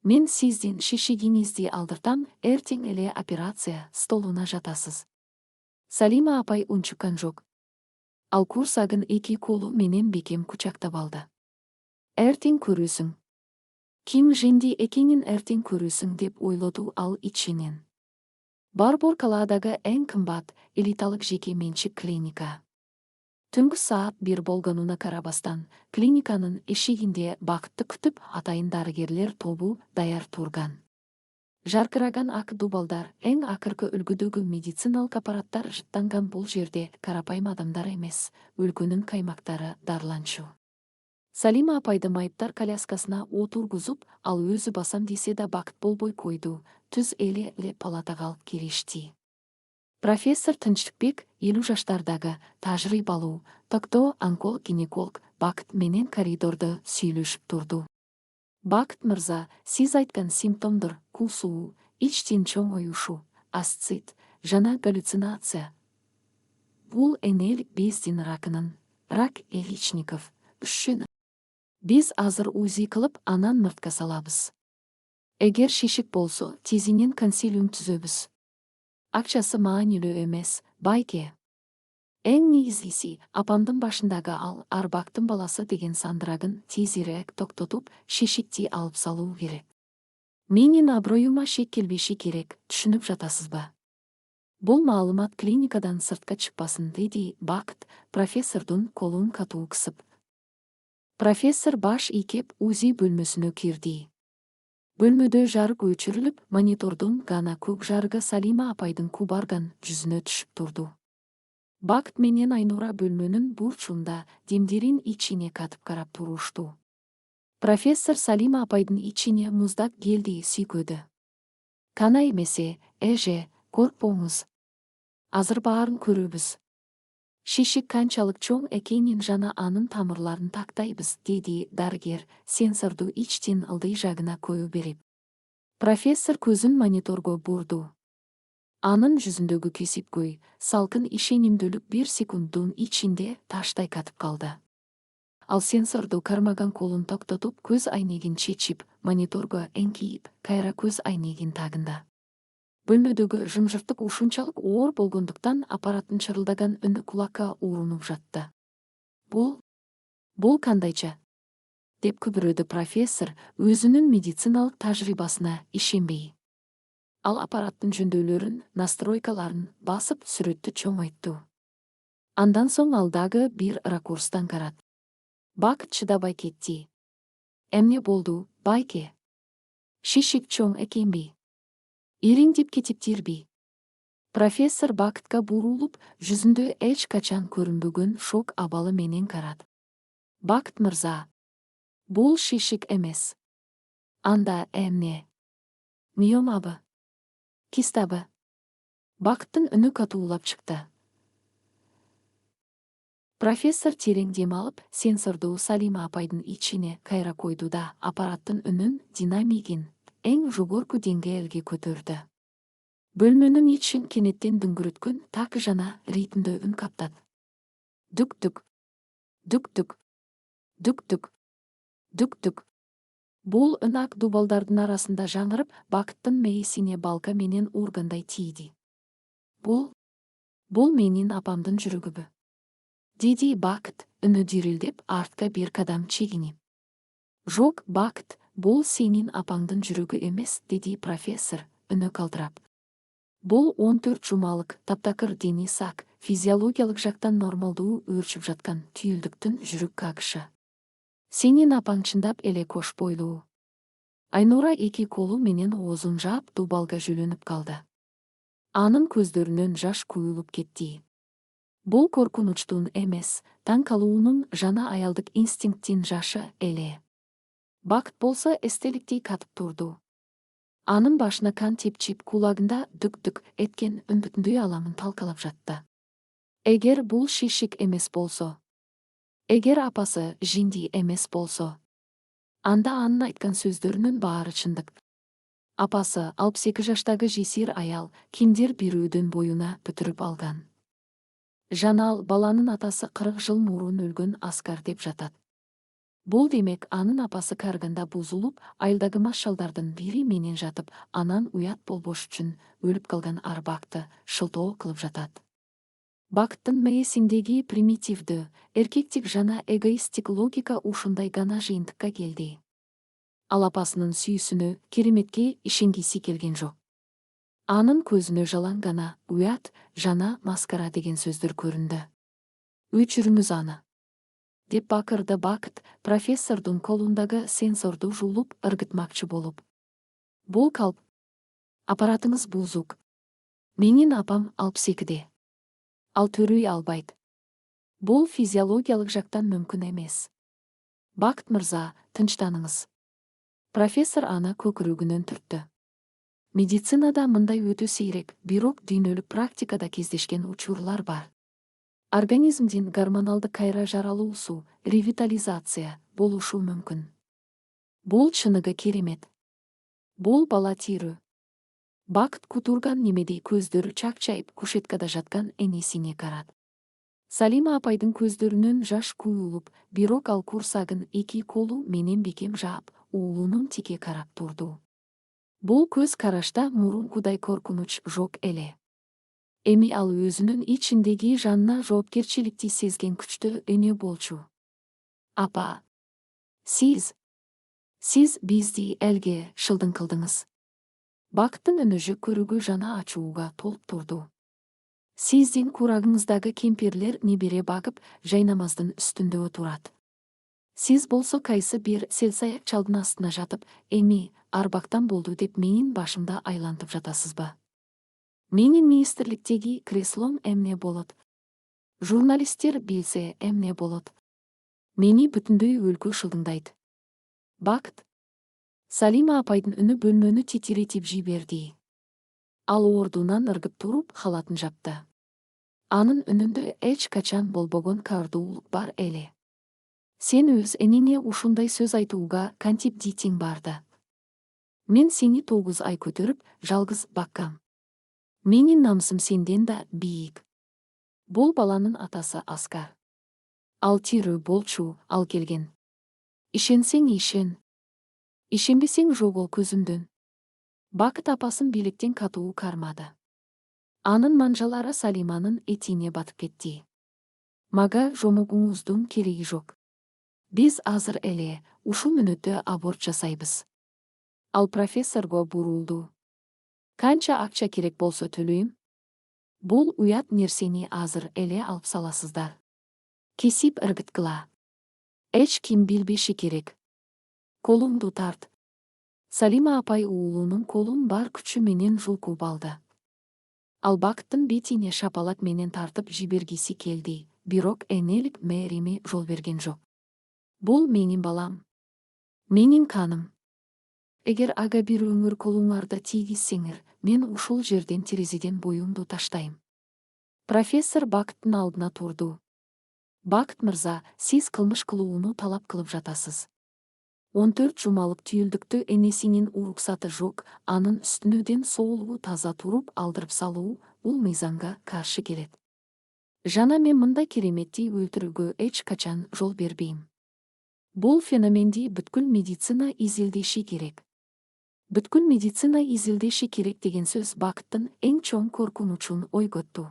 Мен сиздин шишигиңизди алдыртам, эртең эле операция столуна жатасыз. Салима апай унчуккан жок. Ал курсагын эки колу менен бекем кучактап алды. Эртең көрүүсүң. Ким жинди экенин эртең көрүүсүң деп ойлоду ал ичинен. Барбор калаадагы эң кымбат, элиталык жеке менчик клиника. Түнкү саат 1 болгонуна карабастан, клиниканын эшигинде Бакытты күтүп атайын дарыгерлер тобу даяр турган. Жаркыраган ак дубалдар, эң акыркы үлгүдөгү медициналык аппараттар жыттанган бул жерде карапайым адамдар эмес, өлкөнүн каймактары дарланчу. Салима апайды майыптар коляскасына отургузуп, ал өзү басам десе да Бакыт болбой койду, түз эле палатага алып киришти. Профессор Тынчыкбек 50 жаштардагы тажрыйбалуу, токтоо онколог-гинеколог Бакыт менен коридордо сүйлөшүп турду. Бакыт мырза, сиз айткан симптомдор кусуу, ичтин чоңоюшу, асцит жана галлюцинация. Бул энелик бездин ракынын, рак яичников, үшүн. Биз азыр УЗИ кылып, анан мыртка салабыз. Эгер шишик болсо, тезинен консилиум түзөбүз. Акчасы маанилүү эмес, байке. Эң негизгиси, апамдын башындагы ал Арбактын баласы деген сандырагын тезирээк токтотуп, шишикти алып салуу керек. Менин аброюма шек келбеши керек, түшүнүп жатасызбы? Бул маалымат клиникадан сыртка чыкпасын, деди Бакыт, профессордун колун катуу кысып. Профессор баш ийкеп УЗИ бөлмөсүнө кирди. Бөлмөдө жарык өчүрүлүп, монитордун гана көк жарыгы Салима апайдын кубарган жүзүнө түшүп турду. Бакыт менен Айнура бөлмөнүн бурчунда демдерин ичине катып карап турушту. Профессор Салима апайдын ичине муздак келди сүйкөдү. Кана эмесе, коркпоңуз. Азыр баарын көрөбүз. Шишик канчалык чоң экенин жана анын тамырларын тактайбыз, деди дарыгер, сенсорду ичтин ылдый жагына кою берип. Профессор көзүн мониторго бурду. Анын жүзүндөгү кесипкөй, салкын ишенимдүүлүк 1 секунддун ичинде таштай катып калды. Ал сенсорду кармаган колун токтотуп, көз айнегин чечип, мониторго эңкейип, кайра көз айнегин тагында. Бөлмөдөгү жымжырттык ушунчалык оор болгондуктан аппараттын чырылдаган үнү кулакка урунуп жатты. Бул кандайча? Деп күбүрөдү профессор, өзүнүн медициналык тажрыйбасына ишенбей. Ал аппараттын жөндөөлөрүн, настройкаларын басып сүрөттү чоңойтту. Андан соң ал дагы бир ракурстан карат. Бакыт чыдабай кетти. Эмне болду, байке? Шишик чоң экенби? Ириңдеп кетиптирби? Профессор Бакытка бурулуп, жүзүндө эч качан көрүнбөгөн шок абалы менен карат. Бакыт мырза, бул шишик эмес. Анда эмне? Миомабы? Кистабы? Бакыттын үнү катуулап чыкты. Профессор терең дем алып, сенсорду Салима апайдын ичине кайра койду да, аппараттын үнүн, динамигин эң жогорку деңгээлге көтөрдү. Бөлмөнүн ичин кенеттен дүңгүрөткөн так жана ритмдүү үн каптат. Дүк-дүк, дүк-дүк, дүк-дүк, дүк-дүк. Бул үн ак дубалдардын арасында жаңырып, Бакыттын мээсине балка менен ургандай тийди. Бул менин апамдын жүрөгүбү. Деди Бакыт, үнү дирилдеп, артка бир кадам чегинип. Жок, Бакыт, бул сенин апаңдын жүрөгү эмес, деди профессор, үнү калтырап. Бул 14 жумалык, таптакыр дени сак, физиологиялык жактан нормалдуу өөрчүп жаткан түйүлдүктүн жүрөк кагышы. Сенин апаң чындап эле кош бойлуу. Айнура эки колу менен оозун жаап, дубалга жөлөнүп калды. Анын көздөрүнөн жаш куюлуп кетти. Бул коркунучтун эмес, таң калуунун жана аялдык инстинкттин жашы эле. Бакыт болсо эстеликтей катып турду. Анын башына кан тепчип, кулагында дүк-дүк эткен үн бүтүндөй аламын талкалап жатты. Эгер бул шишик эмес болсо, эгер апасы жинди эмес болсо, анда анын айткан сөздөрүнүн баары чындык. Апасы 62 жаштагы жесир аял, кимдир бирөөдөн боюна бүтүрүп алган. Жана ал баланын атасы 40 жыл мурун өлгөн аскар деп жатат. Бул демек анын апасы карганда бузулуп, айылдагы машалдардын бири менен жатып, анан уят болбош үчүн өлүп калган арбакты шылтоо кылып жатат. Бакыттын мээсиндеги примитивдүү, эркектик жана эгоисттик логика ушундай гана жыйынтыкка келди. Ал апасынын сүйүүсүнө, кереметке ишенгиси келген жок. Анын көзүнө жалаң гана уят жана маскара деген сөздөр көрүндү. Өчүрүңүз аны, деп бакырды Бакыт, профессордун колундагы сенсорду жулуп ыргытмакчы болуп. Бул калп. Аппаратыңыз бузук. Менин апам 62-де. Ал төрөй албайт. Бул физиологиялык жактан мүмкүн эмес. Бакыт мырза, тынчтаныңыз. Профессор аны көкүрөгүнөн түрттү. Медицинада мындай өтө сейрек, бирок дүйнөлүк практикада кездешкен учурлар бар. Организмдин гормоналды кайра жаралуусу, ревитализация болушу мүмкүн. Бул чыныгы керемет. Бул бала тирүү. Бакыт кутурган немедей көздөрү чакчайып, кушеткада жаткан энесине карат. Салима апайдын көздөрүнөн жаш куюлуп, бирок ал курсагын эки колу менен бекем жаап, уулунун тике карап турду. Бул көз карашта мурункудай коркунуч жок эле. Эми ал өзүнүн ичиндеги жанына жоопкерчиликти сезген күчтүү эне болчу. Апа, сиз бизди элге шылдың кылдыңыз. Бакыттын үнү жөк көрүүгө жана ачууга толуп турду. Сиздин курагыңыздагы кемпирлер небере багып, жайнамаздын үстүндө отурат. Сиз болсо кайсы бир селсаяк чалдын астына жатып, эми арбактан болду деп менин башымда айлантып жатасызбы? Менин министрликтеги креслом эмне болот? Журналисттер билсе эмне болот? Мени бүтүндөй өлкө шылдыңдайт. Бакыт. Салима апайдын үнү бөлмөнү титиретип жиберди. Ал ордунан ыргып туруп, халатын жапты. Анын үнүндө эч качан болбогон каардуулук бар эле. Сен өз энине ушундай сөз айтууга кантип дитиң барды? Мен сени 9 ай көтөрүп, жалгыз баккам. Менин намысым сенден да бийик. Бул баланын атасы Аскар. Ал тирүү болчу, ал келген. Ишенсең ишен. Ишенбесең жогол көзүмдөн. Бакыт апасын бийликтен катуу кармады. Анын манжалары Салиманын этине батып кетти. Мага жомугуңуздун кереги жок. Биз азыр эле ушул мүнөттө аборт жасайбыз. Ал профессорго бурулду. Канча акча керек болсо төлөйм? Бул уят нерсени азыр эле алып саласыздар. Кесип ыргыткыла. Эч ким билбеши керек. Колуңду тарт. Салима апай уулунун колун бар күчү менен жулкуп алды. Ал Бакыттын бетине шапалак менен тартып жибергиси келди, бирок энелик мээрими жол берген жок. Бул менин балам. Менин каным. Эгер ага бир өңүр колуңарды тийгизсеңер, мен ушул жерден терезеден боюмду таштайм. Профессор Бакыттын алдына турду. Бакыт мырза, сиз кылмыш кылууну талап кылып жатасыз. 14 жумалык түйүлдүктө энесинин уруксаты жок, анын үстүнөдөн соолугу таза туруп алдырып салуу бул мыйзамга каршы келет. Жана мен мындай кереметти өлтүрүүгө эч качан жол бербейм. Бул феноменди бүткүл медицина изилдеши керек. Бүткүл медицина изилдеши керек деген сөз Бакыттын эң чоң коркунучун ойготту.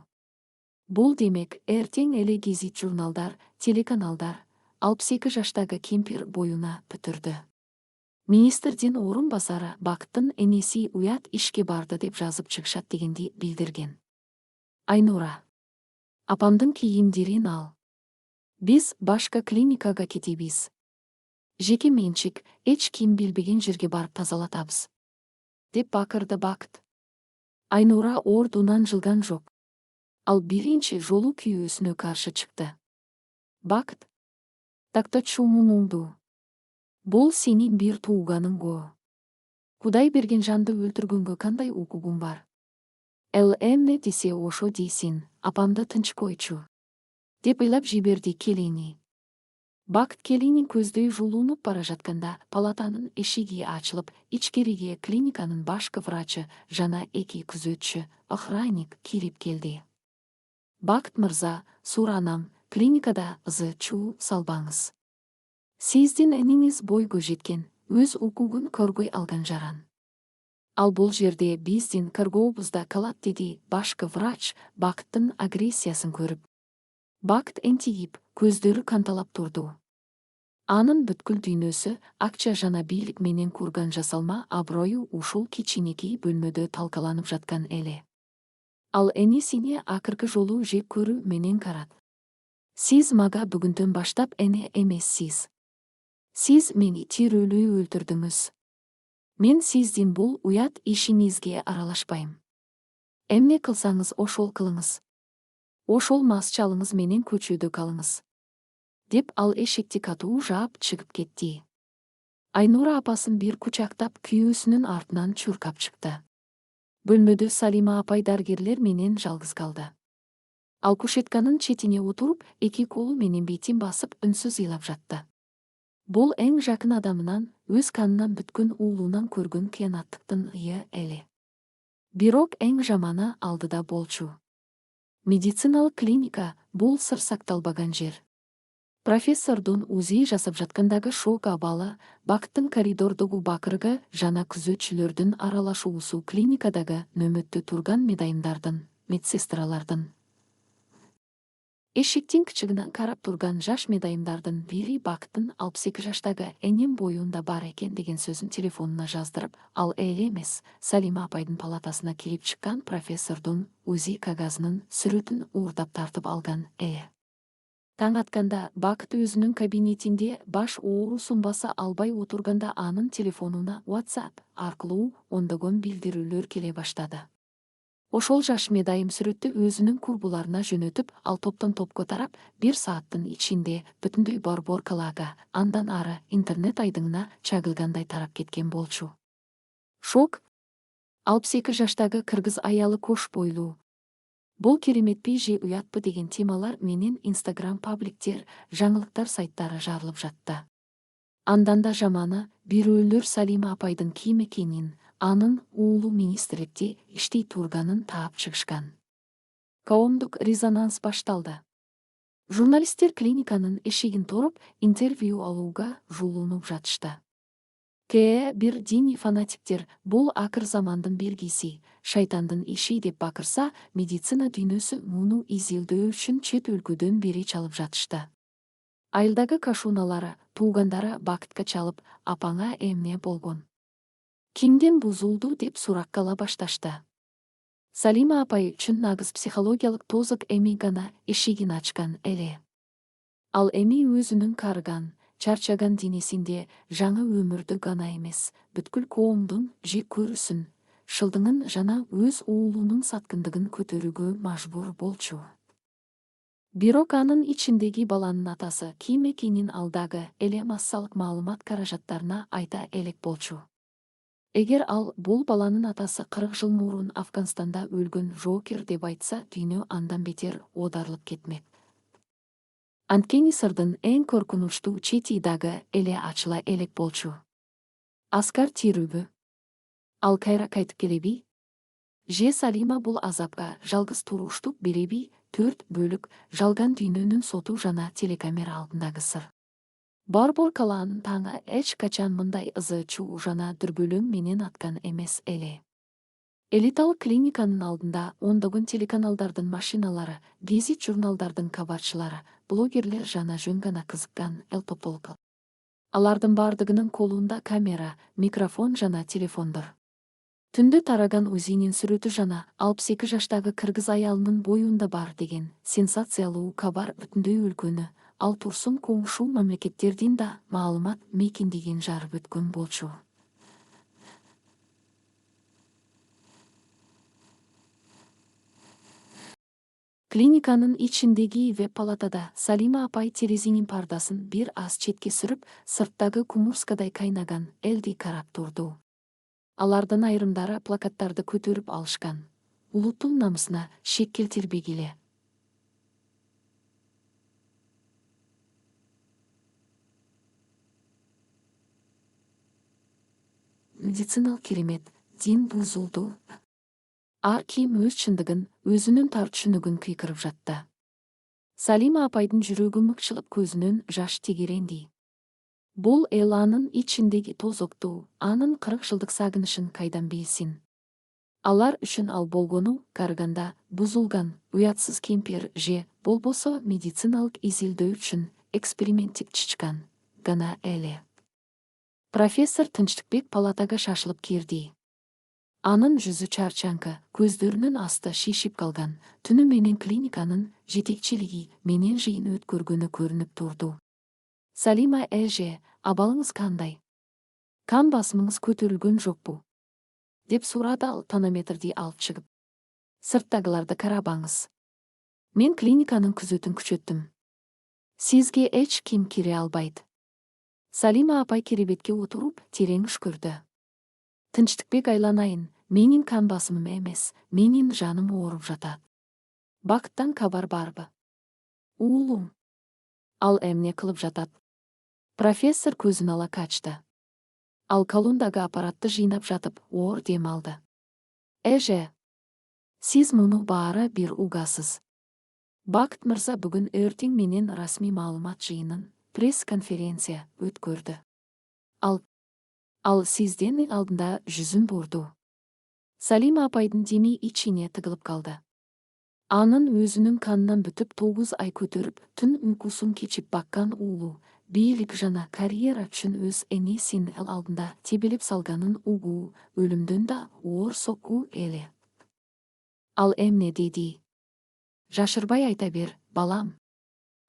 Бул демек, эртең эле гезит журналдар, телеканалдар 62 жаштагы кемпир боюна бүтүрдү. Министрдин орун басары Бакыттын энеси уят ишке барды деп жазып чыгышат дегенди билдирген. Айнура. Апамдын кийимдерин ал. Биз башка клиникага кетебиз. Жеке менчик, эч ким билбеген жерге барып тазалатабыз. Деп бакырды Бакыт. Айнура ордунан жылган жок. Ал биринчи жолу күйөөсүнө каршы чыкты. Бакыт. Тактачу мунуңду. Бул сенин бир тууганың го. Кудай берген жанды өлтүргөнгө кандай укугуң бар? Эмне десе ошо дейсин, апамды тынч койчу. Деп ыйлап жиберди Келини. Бакыт Келинин көздөй жулунуп бара жатканда палатанын эшиги ачылып, ичкериге клиниканын башкы врачы жана 2 күзөтчү, охранник кирип келди. Бакыт мырза, суранам, клиникада ызы-чуу салбаңыз. Сиздин эниңиз бойго жеткен, өз укугун көргөй алган жаран. Ал бул жерде биздин көргөбүздө калат, деди башкы врач Бакыттын агрессиясын көрүп. Бакыт энтигип, көздөрү канталап турду. Анын бүткүл дүйнөсү акча жана бийлик менен курган жасалма аброю ушул кичинекей бөлмөдө талкаланып жаткан эле. Ал энесине акыркы жолу жек көрүү менен карат. Сиз мага бүгүндөн баштап эне эмессиз. Сиз мени тирүүлүү өлтүрдүңүз. Мен сиздин бул уят ишиңизге аралашпайм. Эмне кылсаңыз ошол кылыңыз. Ошол мас чалыңыз менен көчөдө калыңыз. Деп ал эшикти катуу жаап чыгып кетти. Айнура апасын бир кучактап күйөөсүнүн артынан чуркап чыкты. Бөлмөдө Салима апай дарыгерлер менен жалгыз калды. Ал кушетканын четине отуруп, 2 колу менен бетин басып үнсүз ыйлап жатты. Бул эң жакын адамынан, өз канынан бүткөн уулунан көргөн кыянаттыктын ыя эле. Бирок эң жаманы алдыда болчу. Медициналык клиника бул сыр сакталбаган жер. Профессордун УЗИ жасап жаткандагы шок абалы, Бакыттын коридордогу бакырыгы жана күзөтчүлөрдүн аралашуусу, клиникадагы нөмөттө турган медайымдардын, медсестралардын. Эшиктин кичигинен карап турган жаш медайымдардын бири Бакыттын 62 жаштагы энем боюнда бар экен деген сөзүн телефонуна жаздырып, ал эле эмес, Салима апайдын палатасына кирип чыккан профессордун УЗИ кагазынын сүрөтүн уурдап тартып алган Таң атканда Бакыт өзүнүн кабинетинде баш оорусун баса албай отурганда анын телефонуна WhatsApp аркылуу ондогон билдирүүлөр келе баштады. Ошол жаш медайым сүрөттү өзүнүн курбуларына жөнөтүп, ал топтон топко тарап, 1 сааттын ичинде бүтүндөй борборкаларга, андан ары интернет айдыңына чагылгандай тарап кеткен болчу. Шок. 62 жаштагы кыргыз аялы кош бойлуу. Бұл кереметпей же ұятпы деген темалар менен Instagram пабликтер, жаңылықтар сайттары жарылып жатты. Анданда жаманы, бирөөлөр Салима апайдың ким экенин, анын уулу министрликте иштей турганын таап чыгышкан. Коомдук резонанс башталды. Журналисттер клиниканын эшигин торуп, интервью алууга жулунуп жатышты. Бир дини фанатиктер бул акыр замандын бергиси, шайтандын иши деп бакырса, медицина дүйнөсү муну изилдөө үчүн чет өлкөдөн бери чалып жатышты. Айылдагы кашуналары, туугандары бакытка чалып, апаңа эмне болгон? Кимден бузулду деп сураккала башташты. Салима апай үчүн нагыз психологиялык тозук эми гана эшигин ачкан эле. Ал эми өзүнүн карыган, чарчаган денесинде жаңы өмүрдү гана эмес, бүткүл коомдун же көрүсүн, шылдыңын жана өз уулунун саткындыгын көтөрүүгө мажбур болчу. Бирок анын ичиндеги баланын атасы ким экенин алдагы эле массалык маалымат каражаттарына айта элек болчу. Эгер ал бул баланын атасы 40 жыл мурун Афганстанда өлгөн Жокер деп айтса, дүйнө андан бетер оодарылып кетмек. Анткени сырдын эң коркунучтуу чети дагы эле ачыла элек болчу. Аскар тирүүбү? Ал кайра кайтып келеби? Же Салима бул азапка жалгыз туруштук береби? 4 бөлүк жалган дүйнөнүн соту жана телекамера алдындагы сыр. Барбор калаанын таңы эч качан мындай ызы-чуу жана дүрбөлөң менен аткан эмес эле. Элиталык клиниканын алдында ондогон телеканалдардын машиналары, гезит журналдардын кабарчылары, блогерлер жана жөн гана кызыккан элтополк. Алардын бардыгынын колунда камера, микрофон жана телефондор. Түндө тараган УЗИнин сүрөтү жана 62 жаштагы кыргыз аялынын боюнда бар деген сенсациялуу кабар бүтүндөй өлкөнү, ал турсун коңшу мамлекеттердин да маалымат мекендигин жарып өткөн болчу. Клиниканын ичиндеги веб-палатада Салима апай терезенин пардасын бир аз четке сүрүп, сырттагы кумурскадай кайнаган элди карап турду. Алардын айрымдары плакаттарды көтөрүп алышкан. Улуттун намысына шек келтирбегиле. Медициналык керемет, дин бузулду. Ар ким өз чындыгын, өзүнүн тар түшүнүгүн кыйкырып жатты. Салима апайдын жүрөгү мыкчылып көзүнөн жаш тегеренди. Бул эл анын ичиндеги тозокту, анын 40 жылдык сагынышын кайдан билсин? Алар үчүн ал болгону карганда бузулган, уятсыз кемпир же болбосо медициналык изилдөө үчүн эксперименттик чычкан гана эле. Профессор Тынчтыкбек палатага шашылып кирди. Анын жүзү чарчаңкы, көздөрүнүн асты шишип калган, түнү менен клиниканын жетекчилиги менен жыйын өткөргөнү көрүнүп турду. Салима эже, абалыңыз кандай? Кан басымыңыз көтөрүлгөн жокпу? Деп сурады ал тонометрди алып чыгып. Сырттагыларды карабаңыз. Мен клиниканын күзөтүн күчөттүм. Сизге эч ким кире албайт. Салима апай керебетке отуруп, терең үшкүрдү. Тынчтыкбек айланайын, менин кан басымым эмес, менин жаным ооруп жатат. Бакыттан кабар барбы? Уулум. Ал эмне кылып жатат? Профессор көзүн ала качты. Ал колондагы аппаратты жыйнап жатып, оор дем алды. Эже, сиз муну баары бир угасыз. Бакыт мырза бүгүн эртең менен расмий маалымат жыйынын пресс-конференция өткөрдү. Ал сизден алдында жүзүн бурду. Салима апайдын деми ичине тыгылып калды. Анын өзүнүн канынан бүтүп 9 ай көтөрүп, түн уйкусун кечип баккан уулу, бийлик жана карьера үчүн өз энесин эл алдында тебелеп салганын угуу, өлүмдөн да оор сокку эле. Ал эмне деди? Жашырбай айта бер, балам.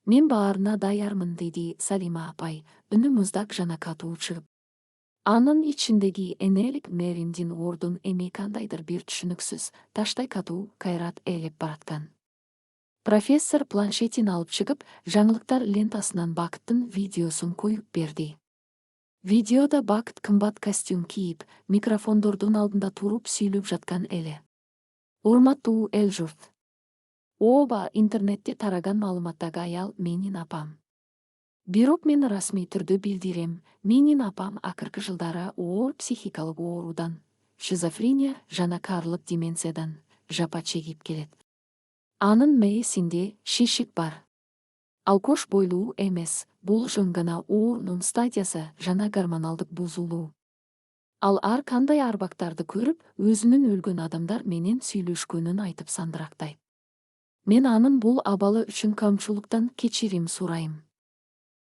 Мен баарына даярмын, деди Салима апай, үнү муздак жана катуу чыгып. Анын ичиндеги энелик Мериндин ордун эми кандайдыр бир түшүнүксүз, таштай катуу кайрат ээлеп бараткан. Профессор планшетин алып чыгып, жаңылыктар лентасынан Бакыттын видеосун коюп берди. Видеода Бакыт кымбат костюм кийип, микрофондордун алдында туруп сүйлөп жаткан эле. Урматтуу эл журт. Оба интернетте тараган маалыматтагы аял менин апам. Бирок мен расмий түрдө билдирем, менин апам акыркы жылдары оор психикалык оорудан, шизофрения жана карлык деменциядан жапа чегип келет. Анын мээсинде шишик бар. Ал кош бойлуу эмес, бул жөн гана оорунун стадиясы жана гормоналдык бузулуу. Ал ар кандай арбактарды көрүп, өзүнүн өлгөн адамдар менен сүйлөшкөнүн айтып сандырактайт. Мен анын бул абалы үчүн камчылыктан кечирим сурайм.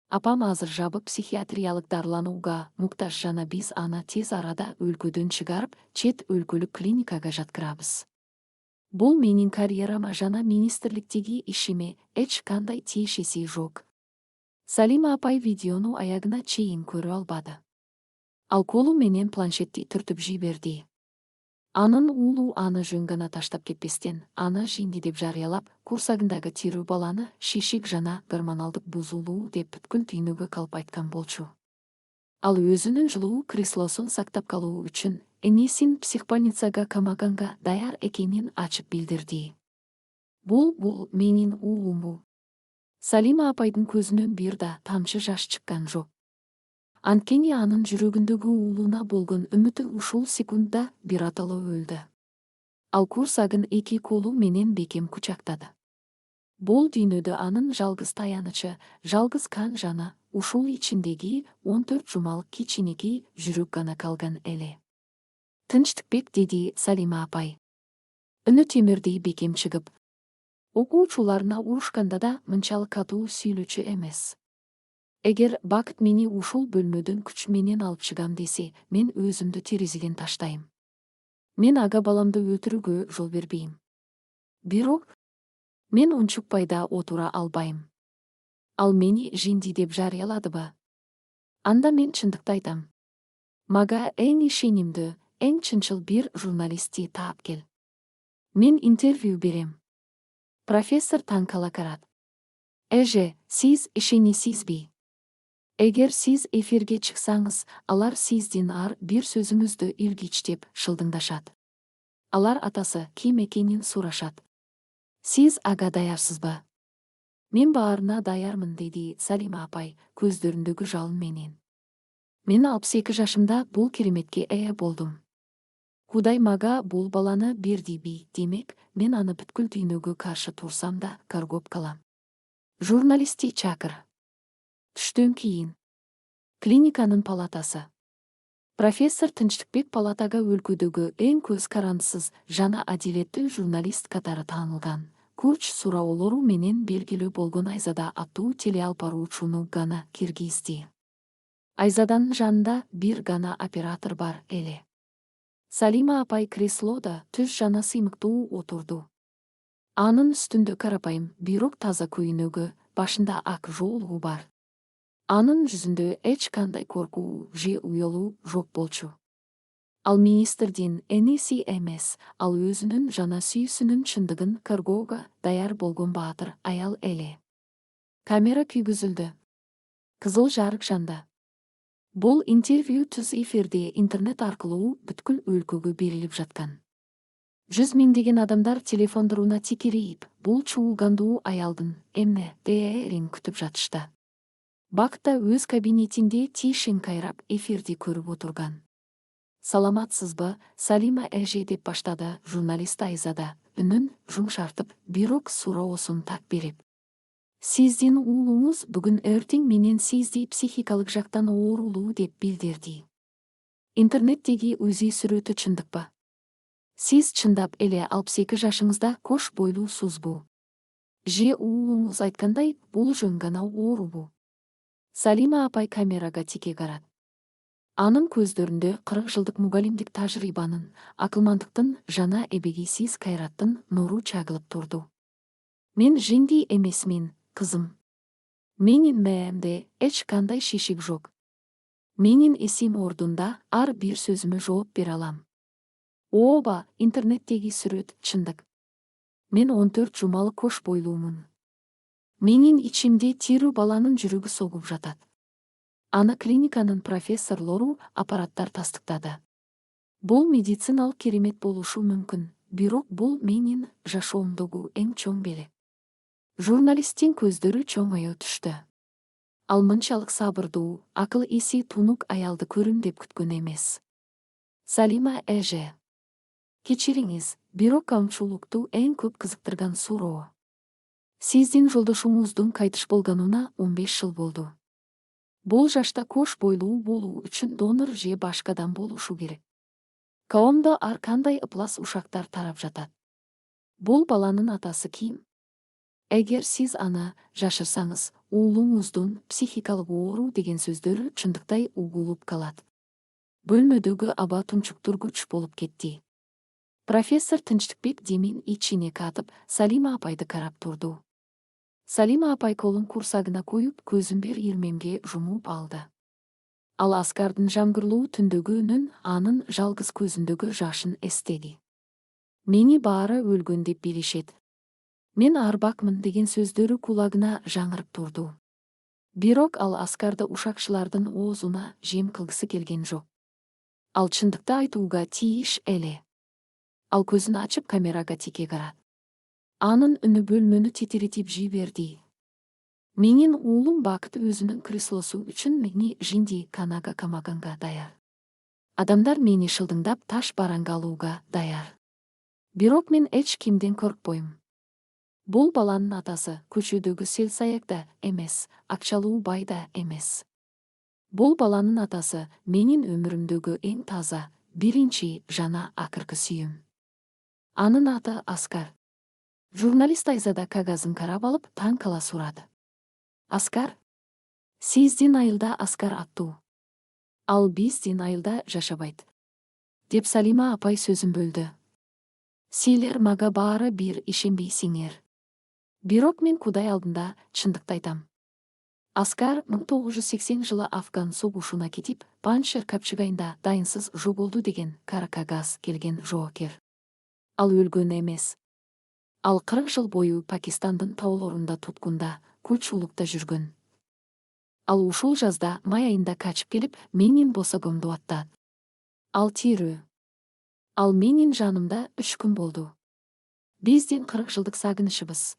Апам азыр жабык психиатриялык дарыланууга муктаж жана биз аны тез арада өлкөдөн чыгарып, чет өлкөлүк клиникага жаткырабыз. Бул менин карьерама жана министрликтеги ишиме эч кандай тиешеси жок. Салима апай видеону аягына чейин көрүп албады. Ал колу менен планшетти түртүп жиберди. Анын уулу аны жөн гана таштап кетпестен, аны жинди деп жарыялап, курсагындагы тирүү баланы шишик жана гормоналдык бузулуу деп бүткүл дүйнөгө калп айткан болчу. Ал өзүнүн жылуу креслосун сактап калуу үчүн энесин психбольницага камаганга даяр экенин ачык билдирди. Бул менин уулумбу. Салима апайдын көзүнөн бир да тамчы жаш чыккан жок. Анткени анын жүрөгүндөгү уулуна болгон үмүтү ушул секундда биратала өлдү. Ал курсагын эки колу менен бекем кучактады. Бул дүйнөдө анын жалгыз таянычы, жалгыз кан жана ушул ичиндеги 14 жумалык кичинекей жүрөк гана калган эле. Тынчтыкбек, деди Салима апай. Үнү темирдей бекем чыгып. Окуучуларына урушканда да мынчалык катуу сүйлөчү эмес. Эгер бакыт мени ушул бөлмөдөн күч менен алып чыгам десе, мен өзүмдү терезеден таштайм. Мен ага баламды өлтүрүүгө жол бербейм. Бирок мен унчукпай да отура албайм. Ал мени жинди деп жарыяладыбы? Анда мен чындыкты айтам. Мага эң ишенимдүү, эң чынчыл бир журналистти таап кел. Мен интервью берем. Профессор таң кала карат. Сиз ишенесизби? Эгер сиз эфирге чыксаңыз, алар сиздин ар бир сөзүңүздү илгичтеп шылдыңдашат. Алар атасы ким экенин сурашат. Сиз ага даярсызбы? Мен баарына даярмын, деди Салима апай көздөрүндөгү жалын менен. Мен 62 жашымда бул кереметке ээ болдум. Кудай мага бул баланы бердиби, демек, мен аны бүткүл дүйнөгө каршы турсам да каргоп калам. Журналистти чакыр. Түштөн кийин. Клиниканын палатасы. Профессор Тынчтыкбек палатага өлкөдөгү эң көз карандысыз жана адилеттүү журналист катары таанылган. Курч суроолору менен белгилүү болгон Айзада аттуу телеалпаруучуну гана киргизди. Айзаданын жанында бир гана оператор бар эле. Салима апай креслода түз жана сыймыктуу отурду. Анын үстүндө карапайым, бирок таза көйнөгү, башында ак жоолугу бар. Анын жүзүндө эч кандай коркуу же уялуу жок болчу. Ал министрдин энеси эмес, ал өзүнүн жана сүйүүсүнүн чындыгын көргөөгө даяр болгон баатыр аял эле. Камера күйгүзүлдү. Кызыл жарык жанды. Бул интервью түз эфирде интернет аркылуу бүткүл өлкөгө берилип жаткан. 100 миңдеген адамдар телефондоруна тикирейип, бул чуулгандуу аялдын эмне дээрин күтүп жатышты. Бакта өз кабинетинде тишин кайрап эфирди көрүп отурган. Саламатсызбы, Салима эже, деп баштады журналист Айзада, үнүн жумшартып, бирок суроосун так берип. Сиздин уулуңуз бүгүн эртең менен сизди психикалык жактан оорулуу деп билдирди. Интернеттеги өзү сүрөтү чындыкпы? Сиз чындап эле 62 жашыңызда кош бойлуусузбу? Же уулуңуз айткандай, бул жөн гана оорубу? Салима апай камерага тике карат. Анын көздөрүндө 40 жылдык мугалимдик тажрыйбанын, акылмандыктын жана эбегейсиз кайраттын нуру чагылып турду. Мен жинди эмесмин, кызым. Менин мээмде эч кандай шишик жок. Менин эсим ордунда, ар бир сөзүмө жооп бере алам. Ооба, интернеттеги сүрөт чындык. Мен 14 жумалы кош бойлуумун. Менин ичимде тирүү баланын жүрөгү согуп жатат. Аны клиниканын профессорлору аппараттар тастыктады. Бул медициналык керемет болушу мүмкүн, бирок бул менин жашоомдогу эң чоң белек. Журналисттин көздөрү чоңое түштү. Ал мынчалык сабырдуу, акыл эси тунук аялды көрүм деп күткөн эмес. Салима эже. Кечириңиз, бирок камчылыкту эң көп кызыктырган суроо. Сиздин жолдошуңуздун кайтыш болгонуна 15 жыл болду. Бул жашта кош бойлуу болуу үчүн донор же башка адам болушу керек. Коомдо ар кандай ыплас ушактар тарап жатат. Бул баланын атасы ким? Эгер сиз аны жашырсаңыз, уулуңуздун психикалык оору деген сөздөрү чындыктай угулуп калат. Бөлмөдөгү аба тунчуктургуч болуп кетти. Профессор Тынчтыкбек демин ичине катып, Салима апайды карап турду. Салима апай колун курсагына коюп, көзүн бир ирмемге жумуп алды. Ал Аскардын жамгырлуу түндөгү үнүн, анын жалгыз көзүндөгү жашын эстеди. Мени баары өлгөн деп билишет. Мен арбакмын деген сөздөрү кулагына жаңырып турду. Бирок ал Аскарды ушакчылардын оозуна жем кылгысы келген жок. Ал чындыкты айтууга тийиш эле. Ал көзүн ачып камерага тике карат. Анын үнү бөлмөнү титиритип жиберди. Менин уулум Бакыт өзүнүн креслосу үчүн мени жинди канага камаганга даяр. Адамдар мени шылдыңдап таш бараңга алууга даяр. Бирок мен эч кимден коркпойм. Бул баланын атасы көчөдөгү селсаякта эмес, акчалуу байда эмес. Бул баланын атасы менин өмүрүмдөгү эң таза, биринчи жана акыркы сүйүм. Анын аты Аскар. Журналист Айзада кагазын карап алып таң кала сурады. Аскар? Сиздин айылда Аскар аттуу. Ал биздин айылда жашабайт. Деп Салима апай сөзүн бөлдү. Силер мага баары бир ишенбейсиңер. Бирок мен Кудай алдында чындыкты айтам. Аскар 1980 жылы Афган согушуна кетип, Паншер капчыгайында дайынсыз жоголду деген кара кагаз келген жоокер. Ал өлгөн эмес. Ал 40 жыл бою Пакистандын тауларында туткунда, кульчулукта жүргөн. Ал ушул жазда май айында качып келип, менин босогомду аттат. Ал тирүү. Ал менин жанымда 3 күн болду. Биздин 40 жылдык сагынышыбыз.